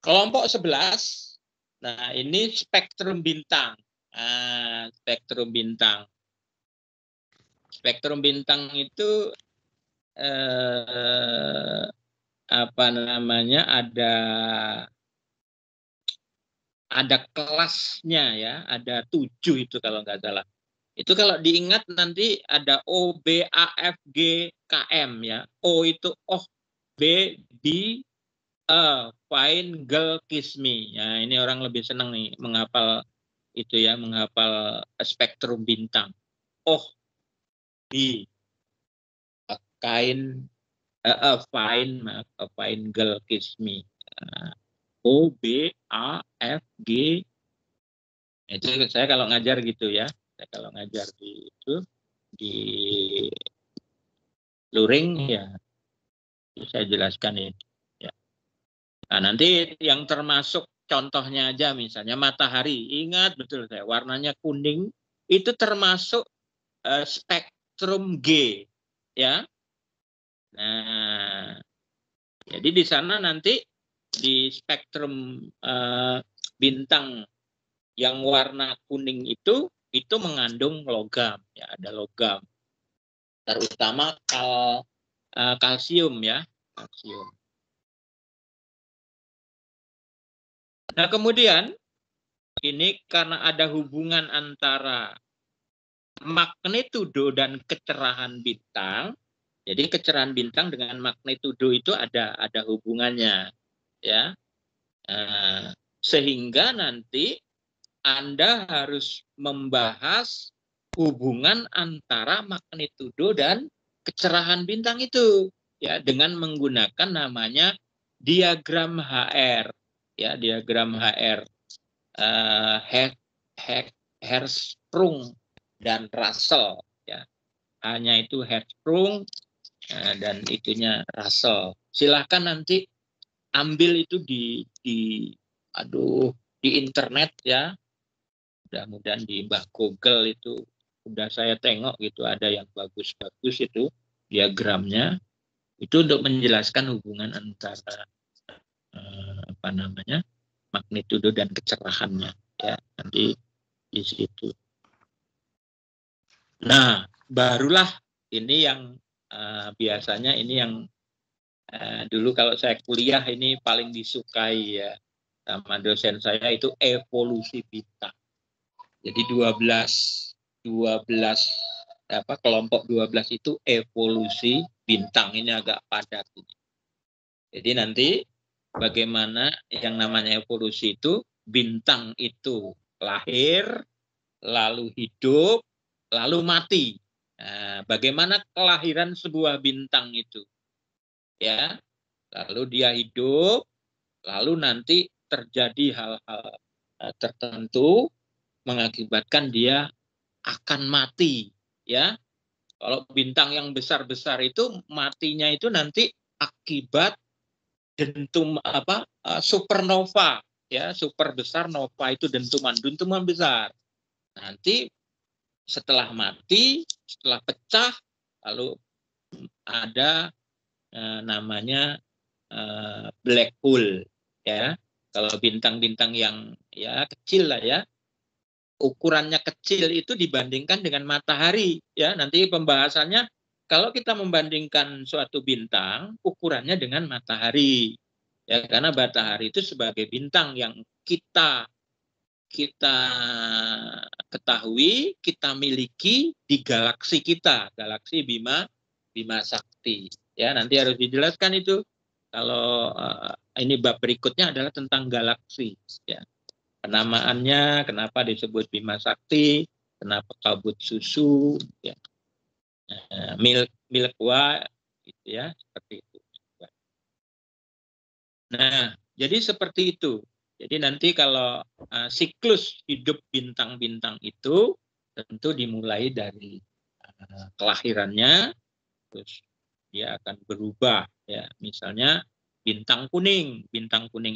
Kelompok 11. Nah, ini spektrum bintang. Spektrum bintang. Spektrum bintang itu ada kelasnya ya, ada 7 itu kalau nggak salah. Itu kalau diingat nanti ada O, B, A, F, G, K, M ya. O itu B, B, fine girl kiss me. Ya, ini orang lebih senang nih menghafal itu ya, menghafal spektrum bintang. B, fine girl kiss me. O, B, A, F, G. Itu saya kalau ngajar gitu ya. Saya kalau ngajar di luring ya saya jelaskan ya. Nah, nanti yang termasuk contohnya aja misalnya matahari. Ingat betul saya, warnanya kuning itu termasuk spektrum G ya. Nah, jadi di sana nanti di spektrum bintang yang warna kuning itu mengandung logam ya, ada logam. Terutama kalsium ya, kalsium. Nah, kemudian ini karena ada hubungan antara magnitudo dan kecerahan bintang. Jadi kecerahan bintang dengan magnitudo itu ada hubungannya, ya. Sehingga nanti Anda harus membahas hubungan antara magnitudo dan kecerahan bintang itu, ya, dengan menggunakan namanya diagram HR. Ya, diagram HR, Hertzsprung dan Russell, ya. Hanya itu Hertzsprung dan itunya Russell. Silahkan nanti ambil itu di internet ya. Mudah-mudahan di Mbah Google itu udah saya tengok gitu, ada yang bagus-bagus itu diagramnya. Itu untuk menjelaskan hubungan antara magnitudo dan kecerahannya ya, nanti di situ. Nah, barulah ini yang biasanya ini yang dulu kalau saya kuliah ini paling disukai ya sama dosen saya, itu evolusi bintang. Jadi 12 kelompok 12 itu evolusi bintang, ini agak padat ini. Jadi nanti bagaimana yang namanya evolusi itu, bintang itu lahir, lalu hidup, lalu mati. Nah, bagaimana kelahiran sebuah bintang itu? Ya, lalu dia hidup, lalu nanti terjadi hal-hal tertentu mengakibatkan dia akan mati. Ya, kalau bintang yang besar-besar itu matinya itu nanti akibat dentum supernova ya, super besar nova itu dentuman besar. Nanti setelah mati, setelah pecah, lalu ada namanya black hole ya. Kalau bintang-bintang yang ya kecil lah ya, ukurannya kecil itu dibandingkan dengan matahari ya. Nanti pembahasannya kalau kita membandingkan suatu bintang ukurannya dengan matahari ya, karena matahari itu sebagai bintang yang kita ketahui, kita miliki di galaksi kita, galaksi Bima Sakti ya. Nanti harus dijelaskan itu. Kalau ini bab berikutnya adalah tentang galaksi ya, penamaannya, kenapa disebut Bima Sakti, kenapa kabut susu ya, milkwa gitu ya, seperti itu. Nah, jadi seperti itu. Jadi nanti kalau siklus hidup bintang-bintang itu tentu dimulai dari kelahirannya, terus dia akan berubah ya. Misalnya bintang kuning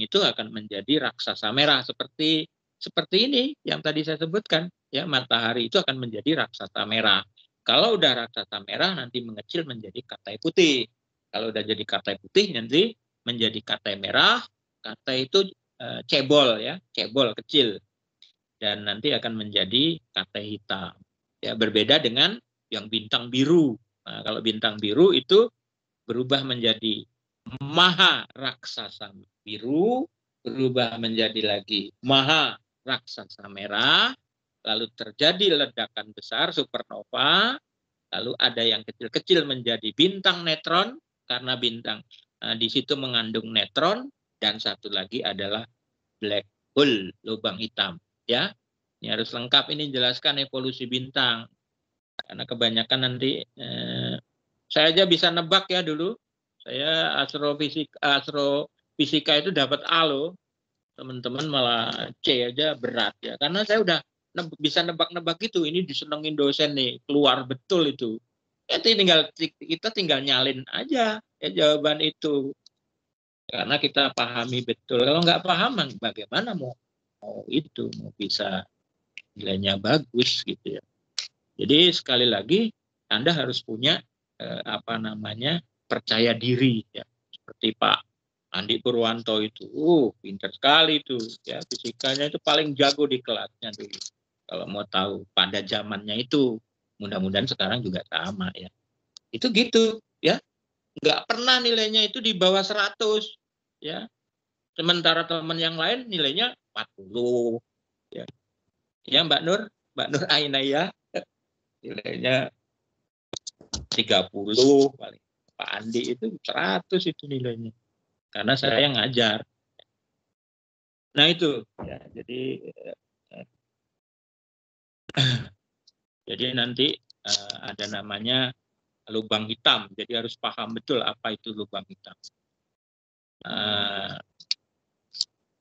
itu akan menjadi raksasa merah seperti ini yang tadi saya sebutkan ya, matahari itu akan menjadi raksasa merah. Kalau udah raksasa merah nanti mengecil menjadi katai putih. Kalau udah jadi katai putih nanti menjadi katai merah. Katai itu cebol ya, cebol kecil, dan nanti akan menjadi katai hitam ya, berbeda dengan yang bintang biru. Nah, kalau bintang biru itu berubah menjadi maha raksasa biru, berubah menjadi lagi maha raksasa merah, lalu terjadi ledakan besar supernova, lalu ada yang kecil-kecil menjadi bintang netron karena bintang di situ mengandung netron, dan satu lagi adalah black hole, lubang hitam ya. Ini harus lengkap ini jelaskan evolusi bintang, karena kebanyakan nanti saya aja bisa nebak ya, dulu saya astrofisika itu dapat A loh, teman-teman malah C aja berat ya, karena saya udah bisa nebak-nebak gitu, ini disenengin dosen nih, keluar betul itu Ya kita tinggal nyalin aja ya jawaban itu. Karena kita pahami betul. Kalau nggak paham, bagaimana mau bisa nilainya bagus gitu ya. Jadi sekali lagi Anda harus punya percaya diri ya. Seperti Pak Andi Purwanto itu, pintar sekali itu ya, fisikanya itu paling jago di kelasnya dulu. Kalau mau tahu pada zamannya itu, mudah-mudahan sekarang juga sama ya. Itu gitu ya. Nggak pernah nilainya itu di bawah 100 ya. Sementara teman yang lain nilainya 40 ya. Ya Mbak Nur Ainaya nilainya 30 paling. Pak Andi itu 100 itu nilainya. Karena saya yang ngajar. Nah itu ya, jadi nanti ada namanya lubang hitam. Jadi harus paham betul apa itu lubang hitam.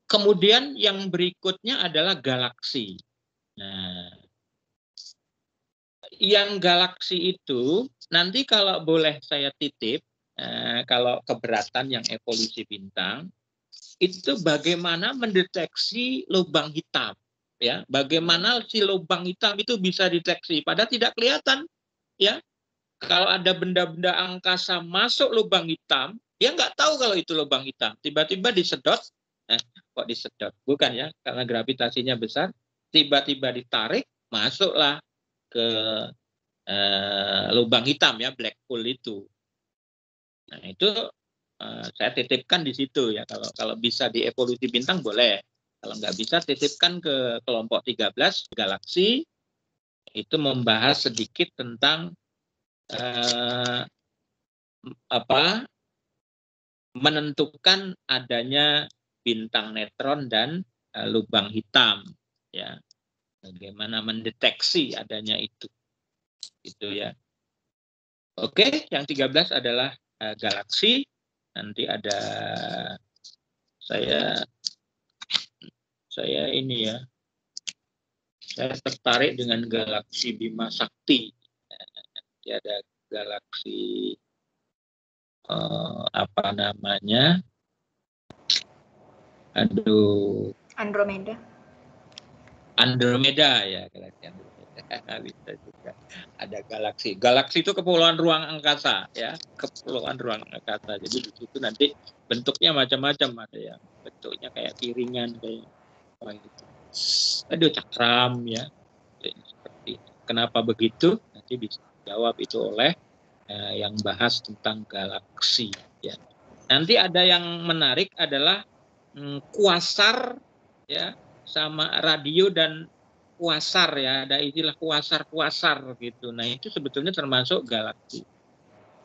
Kemudian yang berikutnya adalah galaksi. Nah, yang galaksi itu nanti kalau boleh saya titip, kalau keberatan yang evolusi bintang, itu bagaimana mendeteksi lubang hitam. Ya, bagaimana si lubang hitam itu bisa deteksi, padahal tidak kelihatan. Ya, kalau ada benda-benda angkasa masuk lubang hitam, dia nggak tahu kalau itu lubang hitam. Tiba-tiba disedot, kok disedot? Bukan ya, karena gravitasinya besar, tiba-tiba ditarik, masuklah ke lubang hitam ya, black hole itu. Nah itu saya titipkan di situ ya. Kalau bisa di evolusi bintang boleh. Kalau nggak bisa titipkan ke kelompok 13 galaksi, itu membahas sedikit tentang menentukan adanya bintang neutron dan lubang hitam ya. Bagaimana mendeteksi adanya itu ya. Oke, yang 13 adalah galaksi. Nanti ada saya ini ya. Saya tertarik dengan galaksi Bima Sakti. Nanti ada galaksi apa namanya? Aduh. Andromeda ya, galaksi Andromeda. Bisa juga. Ada galaksi. Galaksi itu kepulauan ruang angkasa ya, kepulauan ruang angkasa. Jadi di situ nanti bentuknya macam-macam, ada yang bentuknya kayak piringan kayak apa gitu. Aduh, cakram ya. Seperti itu. Kenapa begitu? Nanti bisa jawab itu oleh yang bahas tentang galaksi ya. Nanti ada yang menarik adalah kuasar ya, sama radio dan kuasar ya, ada istilah kuasar gitu. Nah itu sebetulnya termasuk galaksi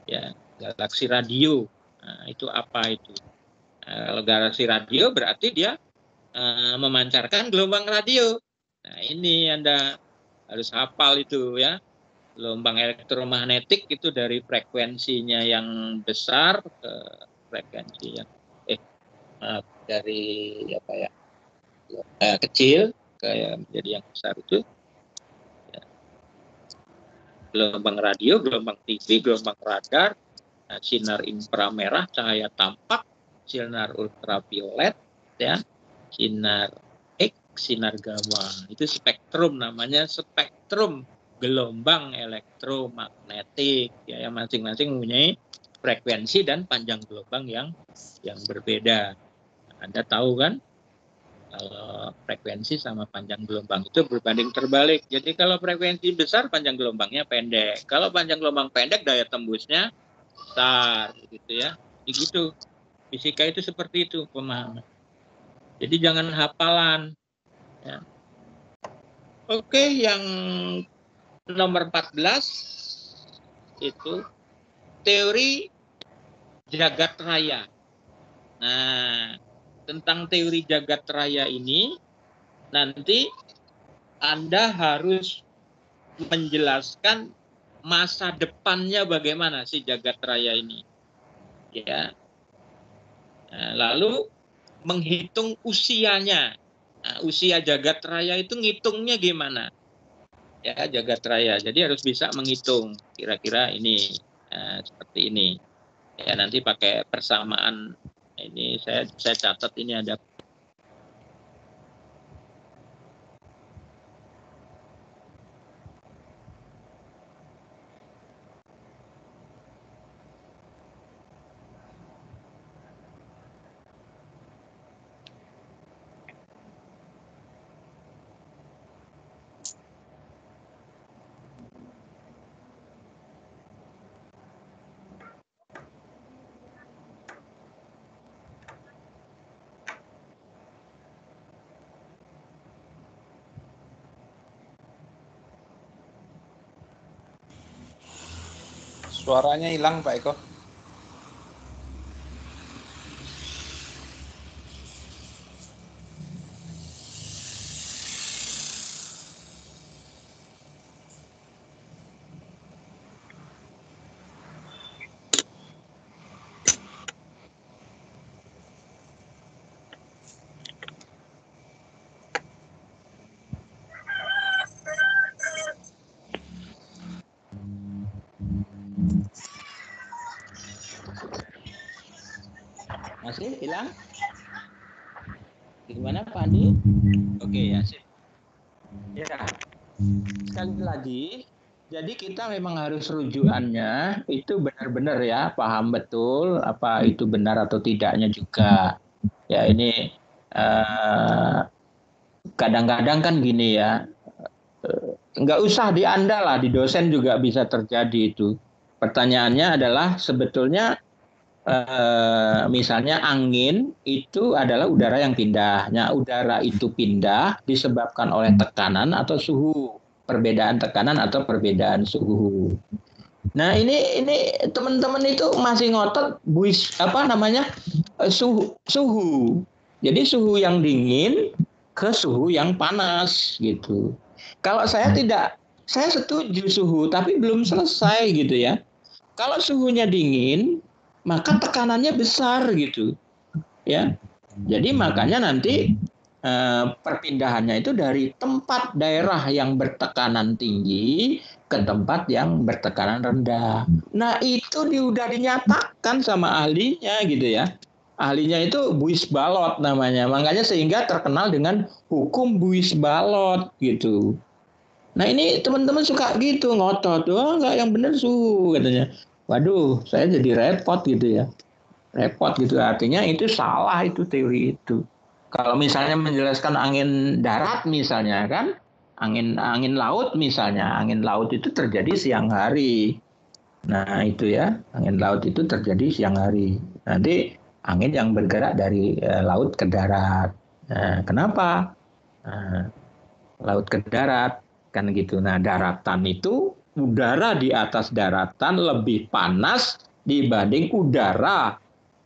ya, galaksi radio. Nah, itu apa itu? Kalau galaksi radio berarti dia memancarkan gelombang radio. Nah ini Anda harus hafal itu ya, gelombang elektromagnetik itu dari frekuensinya yang besar ke frekuensi yang dari apa ya, kecil kayak menjadi yang besar itu ya. Gelombang radio, gelombang TV, gelombang radar, sinar inframerah, cahaya tampak, sinar ultraviolet ya, sinar X, sinar gamma. Itu spektrum, namanya spektrum gelombang elektromagnetik ya, yang masing-masing mempunyai frekuensi dan panjang gelombang yang berbeda. Anda tahu kan, kalau frekuensi sama panjang gelombang itu berbanding terbalik. Jadi kalau frekuensi besar, panjang gelombangnya pendek. Kalau panjang gelombang pendek, daya tembusnya besar, gitu ya. Begitu. Fisika itu seperti itu pemahaman. Jadi jangan hafalan. Ya. Oke, yang nomor 14 itu teori jagat raya. Nah, tentang teori jagat raya ini nanti Anda harus menjelaskan masa depannya bagaimana si jagat raya ini ya. Nah, lalu menghitung usianya. Nah, usia jagat raya itu ngitungnya gimana? ya, jagat raya. Jadi harus bisa menghitung kira-kira ini seperti ini. Ya, nanti pakai persamaan ini saya catat ini ada. Suaranya hilang Pak Eko. Masih hilang? Gimana Pak Andi? Oke ya sih. Ya, sekali lagi, jadi kita memang harus rujukannya itu benar-benar ya, paham betul apa itu benar atau tidaknya juga. Ya ini kadang-kadang kan gini ya, nggak usah di Anda lah, di dosen juga bisa terjadi itu. Pertanyaannya adalah sebetulnya misalnya angin itu adalah udara yang pindah. Nah, udara itu pindah disebabkan oleh tekanan atau suhu, perbedaan tekanan atau perbedaan suhu. Nah, ini teman-teman itu masih ngotot suhu. Jadi suhu yang dingin ke suhu yang panas gitu. Kalau saya setuju suhu tapi belum selesai gitu ya. Kalau suhunya dingin, maka tekanannya besar gitu, ya. Jadi makanya nanti perpindahannya itu dari tempat daerah yang bertekanan tinggi ke tempat yang bertekanan rendah. Nah itu udah dinyatakan sama ahlinya gitu ya. Ahlinya itu Buys-Ballot namanya, makanya sehingga terkenal dengan hukum Buys-Ballot gitu. Nah ini teman-teman suka gitu ngotot, enggak yang benar suhu katanya. Waduh, saya jadi repot gitu ya. Repot gitu, artinya itu salah itu teori itu. Kalau misalnya menjelaskan angin darat misalnya kan, angin laut misalnya, angin laut itu terjadi siang hari. Nah itu ya, angin laut itu terjadi siang hari. Nanti angin yang bergerak dari laut ke darat. Nah, kenapa? Nah, laut ke darat kan gitu. Nah, daratan itu udara di atas daratan lebih panas dibanding udara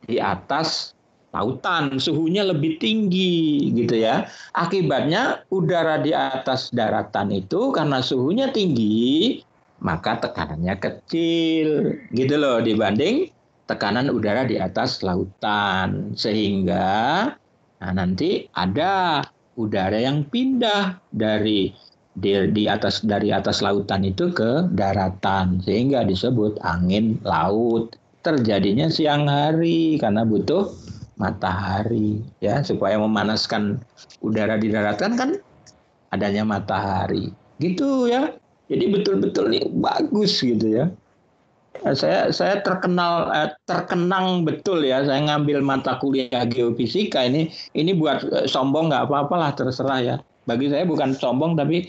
di atas lautan, suhunya lebih tinggi gitu ya. Akibatnya udara di atas daratan itu karena suhunya tinggi, maka tekanannya kecil gitu loh dibanding tekanan udara di atas lautan. Sehingga nanti ada udara yang pindah dari atas lautan itu ke daratan sehingga disebut angin laut. Terjadinya siang hari karena butuh matahari ya, supaya memanaskan udara di daratan kan adanya matahari gitu ya. Jadi betul-betul nih bagus gitu ya. Saya terkenang betul ya, saya ngambil mata kuliah geofisika ini buat sombong nggak apa-apalah, terserah ya. Bagi saya bukan sombong tapi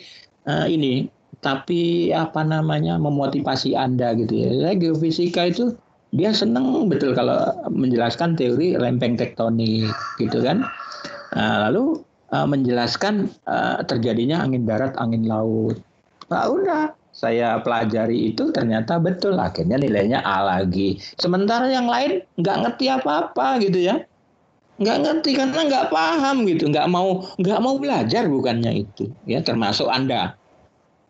apa namanya, memotivasi Anda gitu ya. Saya geofisika itu dia seneng betul kalau menjelaskan teori lempeng tektonik gitu kan. Lalu menjelaskan terjadinya angin darat, angin laut. Nah, udah saya pelajari itu ternyata betul, akhirnya nilainya A lagi. Sementara yang lain nggak ngerti apa-apa gitu ya, nggak ngerti karena nggak paham gitu, nggak mau belajar bukannya itu ya, termasuk Anda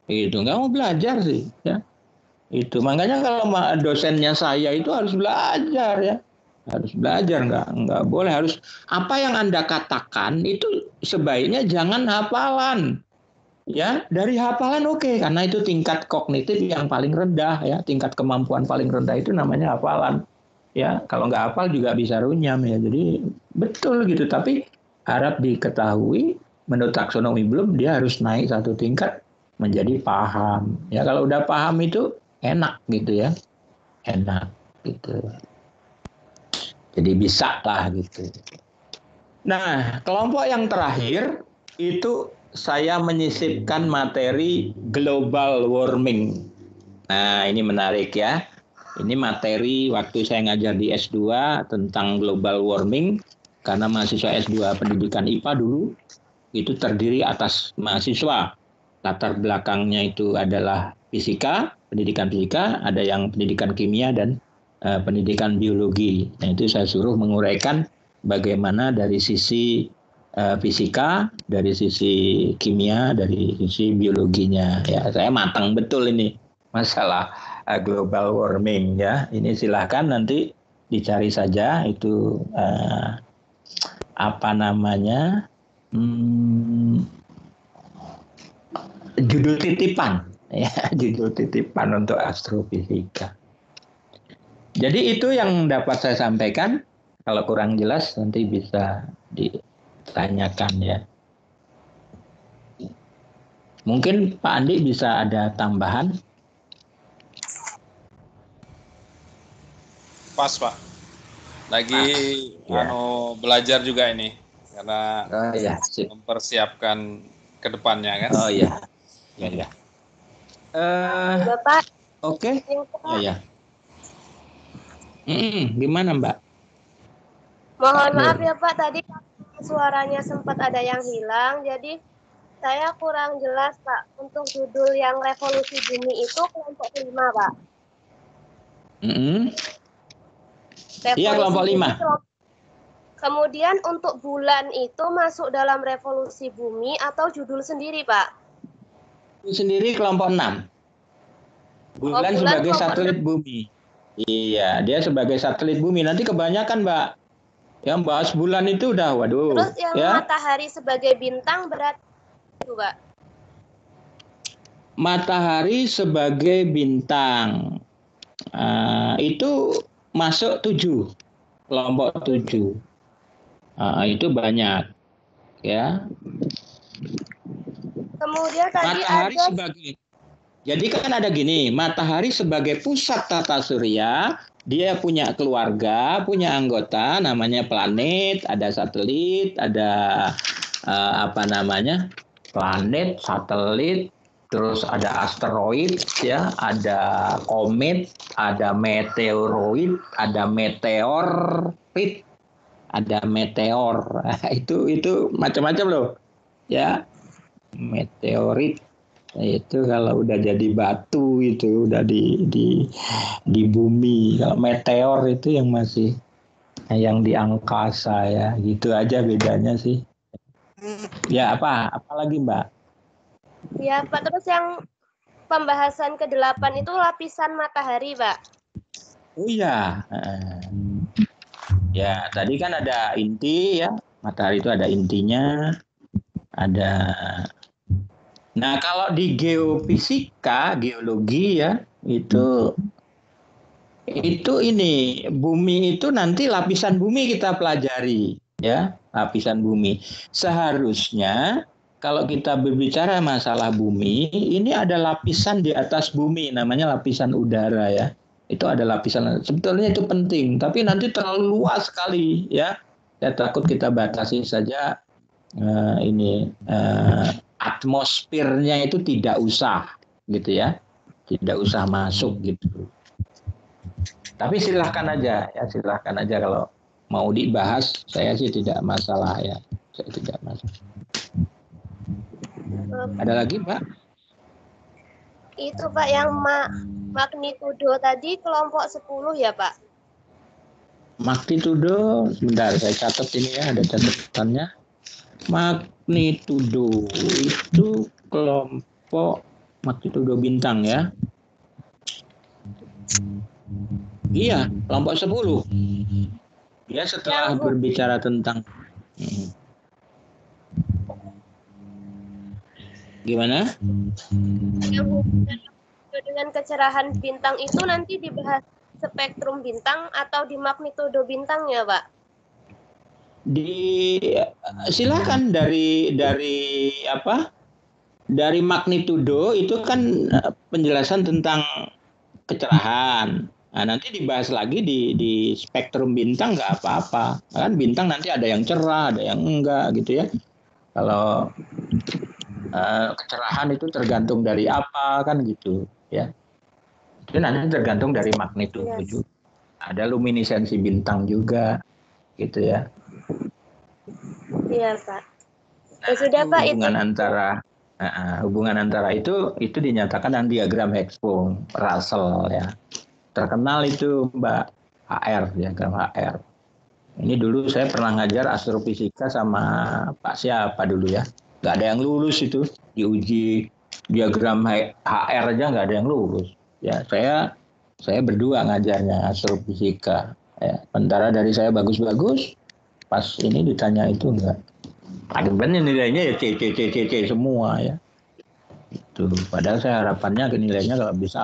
itu nggak mau belajar sih ya. Itu makanya kalau dosennya saya itu harus belajar ya, harus belajar, nggak boleh, harus apa yang Anda katakan itu sebaiknya jangan hafalan. Ya, dari hafalan oke, karena itu tingkat kognitif yang paling rendah ya, tingkat kemampuan paling rendah itu namanya hafalan. Ya, kalau nggak hafal juga bisa runyam ya. Jadi betul gitu, tapi harap diketahui menurut taksonomi Bloom dia harus naik satu tingkat menjadi paham. Ya, kalau udah paham itu enak gitu ya. Enak gitu. Jadi bisa lah gitu. Nah, kelompok yang terakhir itu saya menyisipkan materi global warming. Nah, ini menarik ya. Ini materi waktu saya ngajar di S2 tentang global warming, karena mahasiswa S2 pendidikan IPA dulu, itu terdiri atas mahasiswa. Latar belakangnya itu adalah fisika, pendidikan fisika, ada yang pendidikan kimia dan pendidikan biologi. Nah, itu saya suruh menguraikan bagaimana dari sisi fisika, dari sisi kimia, dari sisi biologinya. Ya, saya matang betul ini masalah global warming ya. Ini silahkan nanti dicari saja itu apa namanya judul titipan ya, judul titipan untuk astrofisika. Jadi itu yang dapat saya sampaikan. Kalau kurang jelas nanti bisa ditanyakan ya. Mungkin Pak Andi bisa ada tambahan. Pas Pak. Lagi ya. Belajar juga ini karena mempersiapkan ke depannya kan. Oh ya. Ya. Bapak. Oke. Ya. Gimana Mbak? Mohon maaf ya Pak, tadi suaranya sempat ada yang hilang, jadi saya kurang jelas Pak. Untuk judul yang Revolusi Bumi itu kelompok 5 Pak. Iya, kelompok 5. Kemudian untuk bulan itu masuk dalam Revolusi Bumi atau judul sendiri Pak? Sendiri kelompok 6. Bulan sebagai satelit 6. Bumi. Iya, dia sebagai satelit bumi. Nanti kebanyakan Mbak yang bahas bulan itu udah waduh. Terus yang matahari sebagai bintang berarti itu Pak? Matahari sebagai bintang itu masuk 7, kelompok 7. Itu banyak ya. Kemudian tadi matahari ada sebagai, jadi kan ada gini, matahari sebagai pusat tata surya, dia punya keluarga, punya anggota, namanya planet, ada satelit, ada planet, satelit, terus ada asteroid, ya, ada komet, ada meteoroid, ada meteorit, ada meteor. Itu macam-macam loh, ya. Meteorit itu kalau udah jadi batu itu udah di bumi. Kalau meteor itu yang masih yang di angkasa ya, gitu aja bedanya sih. Ya apalagi Mbak? Ya Pak, terus yang pembahasan ke-8 itu lapisan matahari Pak. Oh iya. Ya tadi kan ada inti ya, matahari itu ada intinya, ada. Nah kalau di geofisika, geologi ya, itu ini bumi itu nanti lapisan bumi kita pelajari ya, lapisan bumi. Seharusnya kalau kita berbicara masalah bumi, ini ada lapisan di atas bumi namanya lapisan udara ya. Itu ada lapisan, sebetulnya itu penting, tapi nanti terlalu luas sekali ya. Saya takut kita batasi saja atmosfernya itu tidak usah gitu ya, tidak usah masuk gitu. Tapi silahkan aja kalau mau dibahas, saya sih tidak masalah ya, saya tidak masalah. Ada lagi Pak? Itu Pak yang magnitudo tadi kelompok 10 ya Pak? Magnitudo, sebentar saya catat ini ya, ada catatannya. Magnitudo itu kelompok magnitudo bintang ya. Iya, kelompok 10. Dia setelah berbicara tentang Gimana? Yang dengan kecerahan bintang itu nanti dibahas spektrum bintang atau di magnitudo bintang ya, Pak? Silakan dari apa? Dari magnitudo itu kan penjelasan tentang kecerahan. Nah, nanti dibahas lagi di spektrum bintang nggak apa-apa. Kan bintang nanti ada yang cerah, ada yang enggak gitu ya. Kalau kecerahan itu tergantung dari apa kan gitu ya. Itu nanti tergantung dari magnitudo juga. Ada luminesensi bintang juga gitu ya. Iya, Pak. Ya sudah, Pak, hubungan antara itu dinyatakan dalam diagram Hertzsprung Russell ya. Terkenal itu Mbak HR, diagram HR. Ini dulu saya pernah ngajar astrofisika sama Pak siapa dulu ya. Nggak ada yang lulus itu, diuji diagram HR aja nggak ada yang lulus. Ya saya berdua ngajarnya astrofisika. Ya, sementara dari saya bagus-bagus, pas ini ditanya itu enggak. Akibatnya nilainya ya C semua ya. Itu padahal saya harapannya ke nilainya kalau bisa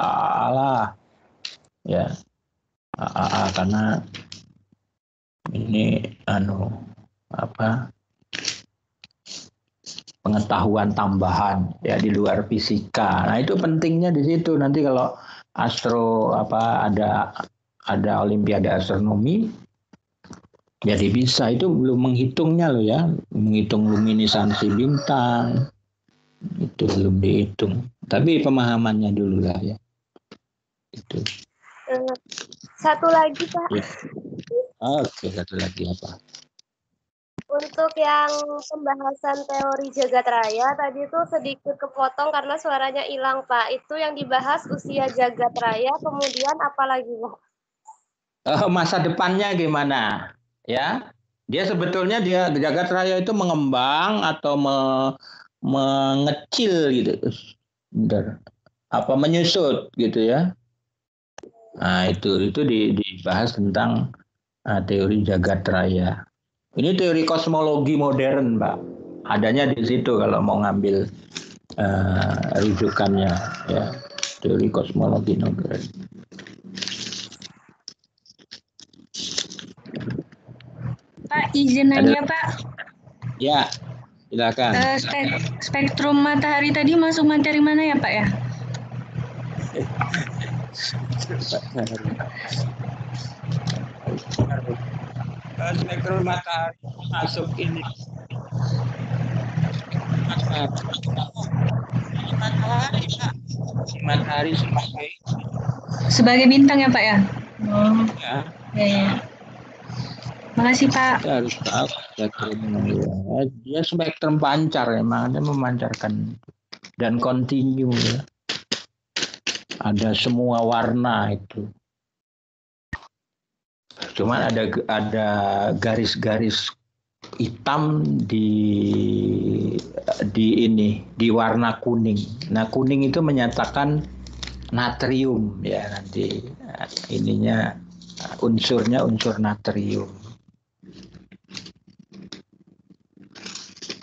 lah ya AA karena ini pengetahuan tambahan ya di luar fisika. Nah, itu pentingnya di situ. Nanti kalau ada olimpiade astronomi jadi bisa itu belum menghitungnya loh ya, menghitung luminesansi bintang itu belum dihitung. Tapi pemahamannya dulu lah ya. Itu. Satu lagi Pak. Ya. Oke, satu lagi apa? Untuk yang pembahasan teori jagat raya tadi itu sedikit kepotong karena suaranya hilang Pak. Itu yang dibahas usia jagat raya, kemudian apa lagi Pak? Masa depannya gimana? Ya, dia sebetulnya jagat raya itu mengembang atau mengecil gitu, menyusut gitu ya. Nah itu dibahas tentang teori jagat raya. Ini teori kosmologi modern, Pak. Adanya di situ kalau mau ngambil rujukannya, ya teori kosmologi modern. Pak, izin nanya Pak. Ya, silakan. Spektrum matahari tadi masuk materi mana ya Pak ya? Spektrum matahari masuk ini. Matahari sebagai bintang ya Pak ya? Ya. Ya. Makasih Pak. Kita harus tahu dia spektrum pancar memang dia memancarkan dan kontinu ya. Ada semua warna itu. Cuman ada garis-garis hitam di warna kuning. Nah, kuning itu menyatakan natrium ya nanti ininya unsurnya unsur natrium.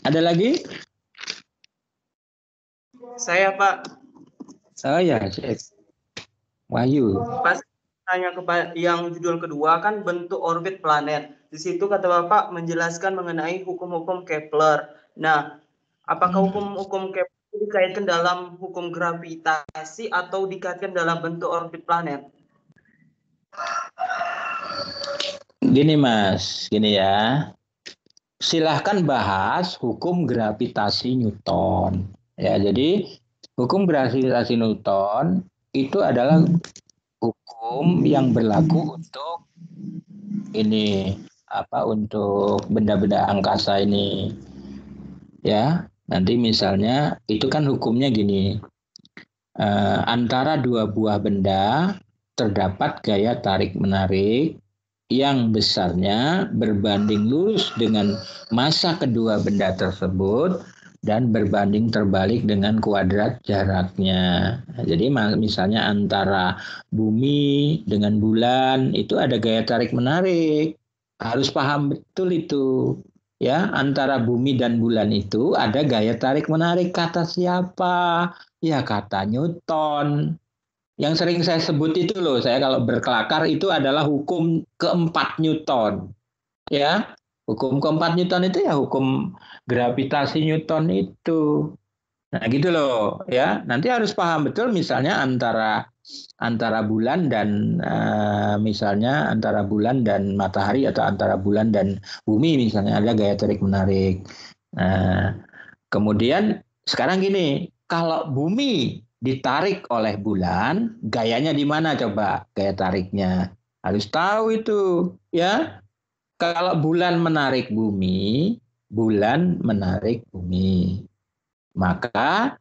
Ada lagi? Saya Pak. Oh ya, Cek. Wahyu. Pas tanya kepada yang judul kedua kan bentuk orbit planet. Di situ kata Bapak menjelaskan mengenai hukum-hukum Kepler. Nah, apakah hukum-hukum Kepler dikaitkan dalam hukum gravitasi atau dikaitkan dalam bentuk orbit planet? Gini Mas, gini ya. Silahkan bahas hukum gravitasi Newton. Ya, jadi hukum gravitasi Newton itu adalah hukum yang berlaku untuk untuk benda-benda angkasa ini. Ya, nanti misalnya itu kan hukumnya gini. Antara dua buah benda terdapat gaya tarik-menarik yang besarnya berbanding lurus dengan massa kedua benda tersebut dan berbanding terbalik dengan kuadrat jaraknya. Jadi misalnya antara bumi dengan bulan itu ada gaya tarik-menarik. Harus paham betul itu. ya, antara bumi dan bulan itu ada gaya tarik menarik. Kata siapa? Ya kata Newton. Yang sering saya sebut itu loh, saya kalau berkelakar itu adalah hukum keempat Newton. Ya, hukum keempat Newton itu ya hukum gravitasi Newton itu. Nah, gitu loh, ya. Nanti harus paham betul misalnya antara bulan dan misalnya antara bulan dan matahari atau antara bulan dan bumi misalnya ada gaya tarik menarik. Nah, kemudian sekarang gini, kalau bumi ditarik oleh bulan, gayanya di mana coba? Gaya tariknya harus tahu itu, ya. Kalau bulan menarik bumi, bulan menarik bumi. Maka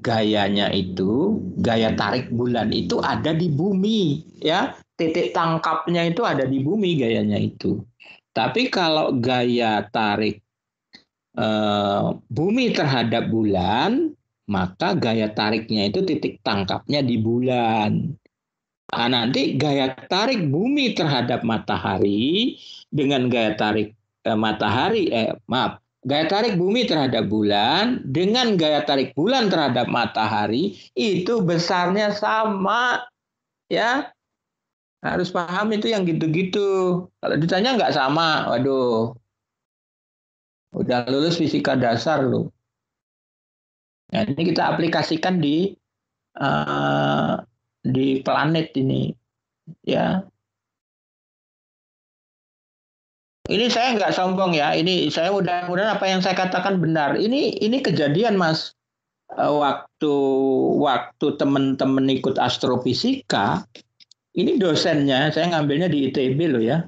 gayanya itu, gaya tarik bulan itu ada di bumi, ya. Titik tangkapnya itu ada di bumi gayanya itu. Tapi kalau gaya tarik bumi terhadap bulan, maka gaya tariknya itu titik tangkapnya di bulan. Nah, nanti gaya tarik bumi terhadap matahari dengan gaya tarik gaya tarik bumi terhadap bulan dengan gaya tarik bulan terhadap matahari itu besarnya sama, ya. Harus paham itu yang gitu-gitu. Kalau ditanya nggak sama, waduh, udah lulus fisika dasar loh. Nah, ini kita aplikasikan di planet ini, ya. Ini saya nggak sombong ya. Ini saya mudah-mudahan apa yang saya katakan benar. Ini kejadian, Mas. Waktu teman-teman ikut astrofisika, ini dosennya, saya ngambilnya di ITB loh ya.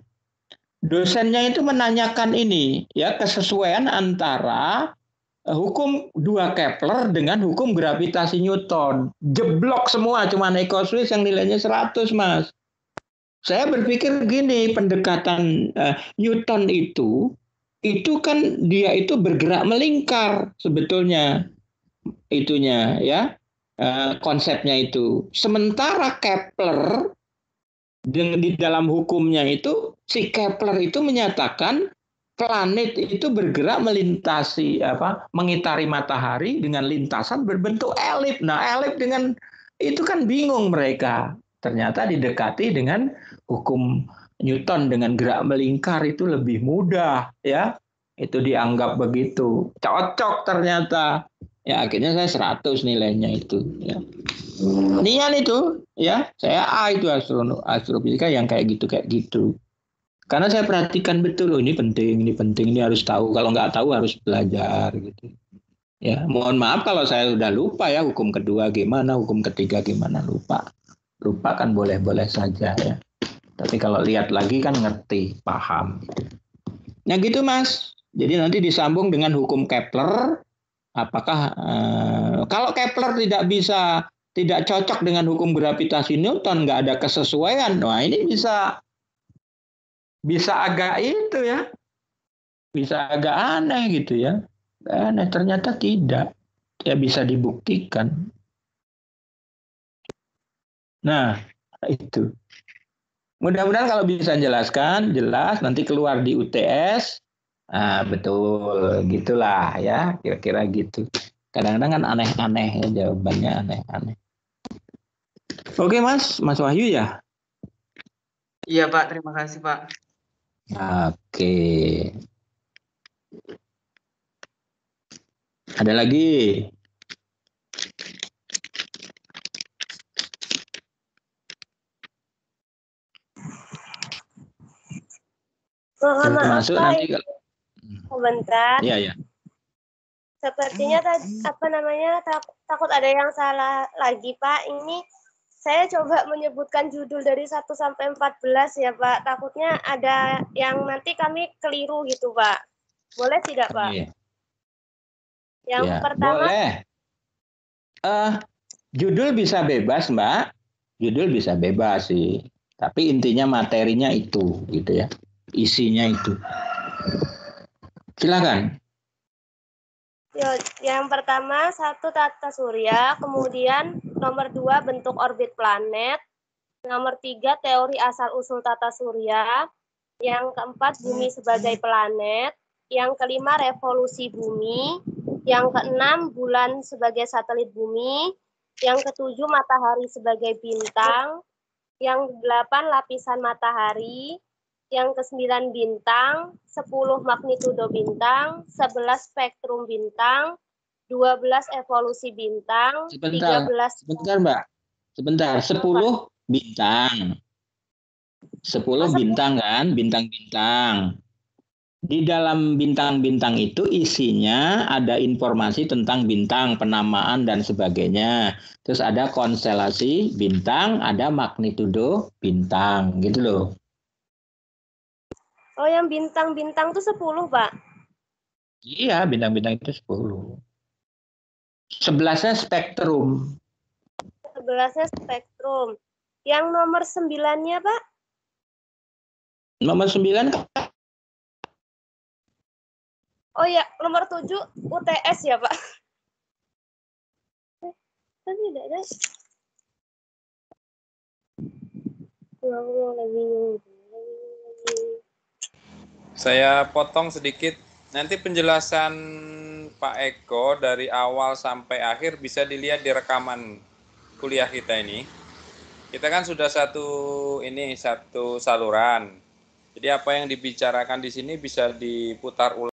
Dosennya itu menanyakan ini, ya, kesesuaian antara hukum 2 Kepler dengan hukum gravitasi Newton. Jeblok semua, cuma Eko Swiss yang nilainya 100, Mas. Saya berpikir gini, pendekatan Newton itu kan dia itu bergerak melingkar sebetulnya itunya, ya, konsepnya itu. Sementara Kepler di dalam hukumnya itu si Kepler itu menyatakan planet itu bergerak mengitari matahari dengan lintasan berbentuk elip. Nah, elip dengan itu kan bingung mereka. Ternyata didekati dengan hukum Newton dengan gerak melingkar itu lebih mudah, ya. Itu dianggap begitu. Cocok ternyata. Ya, akhirnya saya 100 nilainya itu, ya. Nian itu, ya. Saya A itu astrofisika yang kayak gitu. Karena saya perhatikan betul, ini penting, ini harus tahu. Kalau nggak tahu harus belajar gitu. Ya, mohon maaf kalau saya sudah lupa ya hukum kedua gimana, hukum ketiga gimana, lupa. Lupa kan boleh-boleh saja ya. Tapi kalau lihat lagi kan ngerti, paham. Nah gitu Mas. Jadi nanti disambung dengan hukum Kepler. Apakah kalau Kepler tidak cocok dengan hukum gravitasi Newton, nggak ada kesesuaian. Wah ini bisa agak itu ya. Bisa agak aneh gitu ya. Aneh ternyata tidak. Ya bisa dibuktikan. Nah, itu. Mudah-mudahan kalau bisa jelaskan, jelas nanti keluar di UTS. Nah, betul, gitulah ya, kira-kira gitu. Kadang-kadang kan aneh-aneh ya, jawabannya aneh-aneh. Oke Mas Wahyu ya? Iya Pak, terima kasih Pak. Oke. Ada lagi? Termasuk nanti kalau sebentar. Iya. Sepertinya tadi takut ada yang salah lagi Pak. Ini saya coba menyebutkan judul dari 1 sampai 14 ya Pak. Takutnya ada yang nanti kami keliru gitu Pak. Boleh tidak Pak? Iya. Yang pertama. Boleh. Judul bisa bebas Mbak. Judul bisa bebas sih. Tapi intinya materinya itu gitu ya. Isinya itu. Silakan. Yang pertama 1 tata surya, kemudian nomor 2 bentuk orbit planet, nomor 3 teori asal usul tata surya, yang keempat bumi sebagai planet, Yang kelima, revolusi bumi. Yang keenam, bulan sebagai satelit bumi. Yang ketujuh, matahari sebagai bintang. Yang kedelapan, lapisan matahari. Yang kesembilan, bintang. 10, magnitudo bintang. 11, spektrum bintang. 12, evolusi bintang. Sebentar, 13, sebentar Mbak. Sebentar, 10 bintang. 10 bintang kan, bintang-bintang. Di dalam bintang-bintang itu isinya ada informasi tentang bintang, penamaan dan sebagainya. Terus ada konstelasi bintang, ada magnitudo bintang, gitu loh. Oh, yang bintang-bintang itu 10, Pak? Iya, bintang-bintang itu 10. 11-nya spektrum. 11-nya spektrum. Yang nomor 9-nya, Pak? Nomor 9 Oh ya, nomor 7 UTS ya, Pak? Tadi tidak ada. Saya potong sedikit. Nanti penjelasan Pak Eko dari awal sampai akhir bisa dilihat di rekaman kuliah kita ini. Kita kan sudah satu saluran. Jadi apa yang dibicarakan di sini bisa diputar ulang.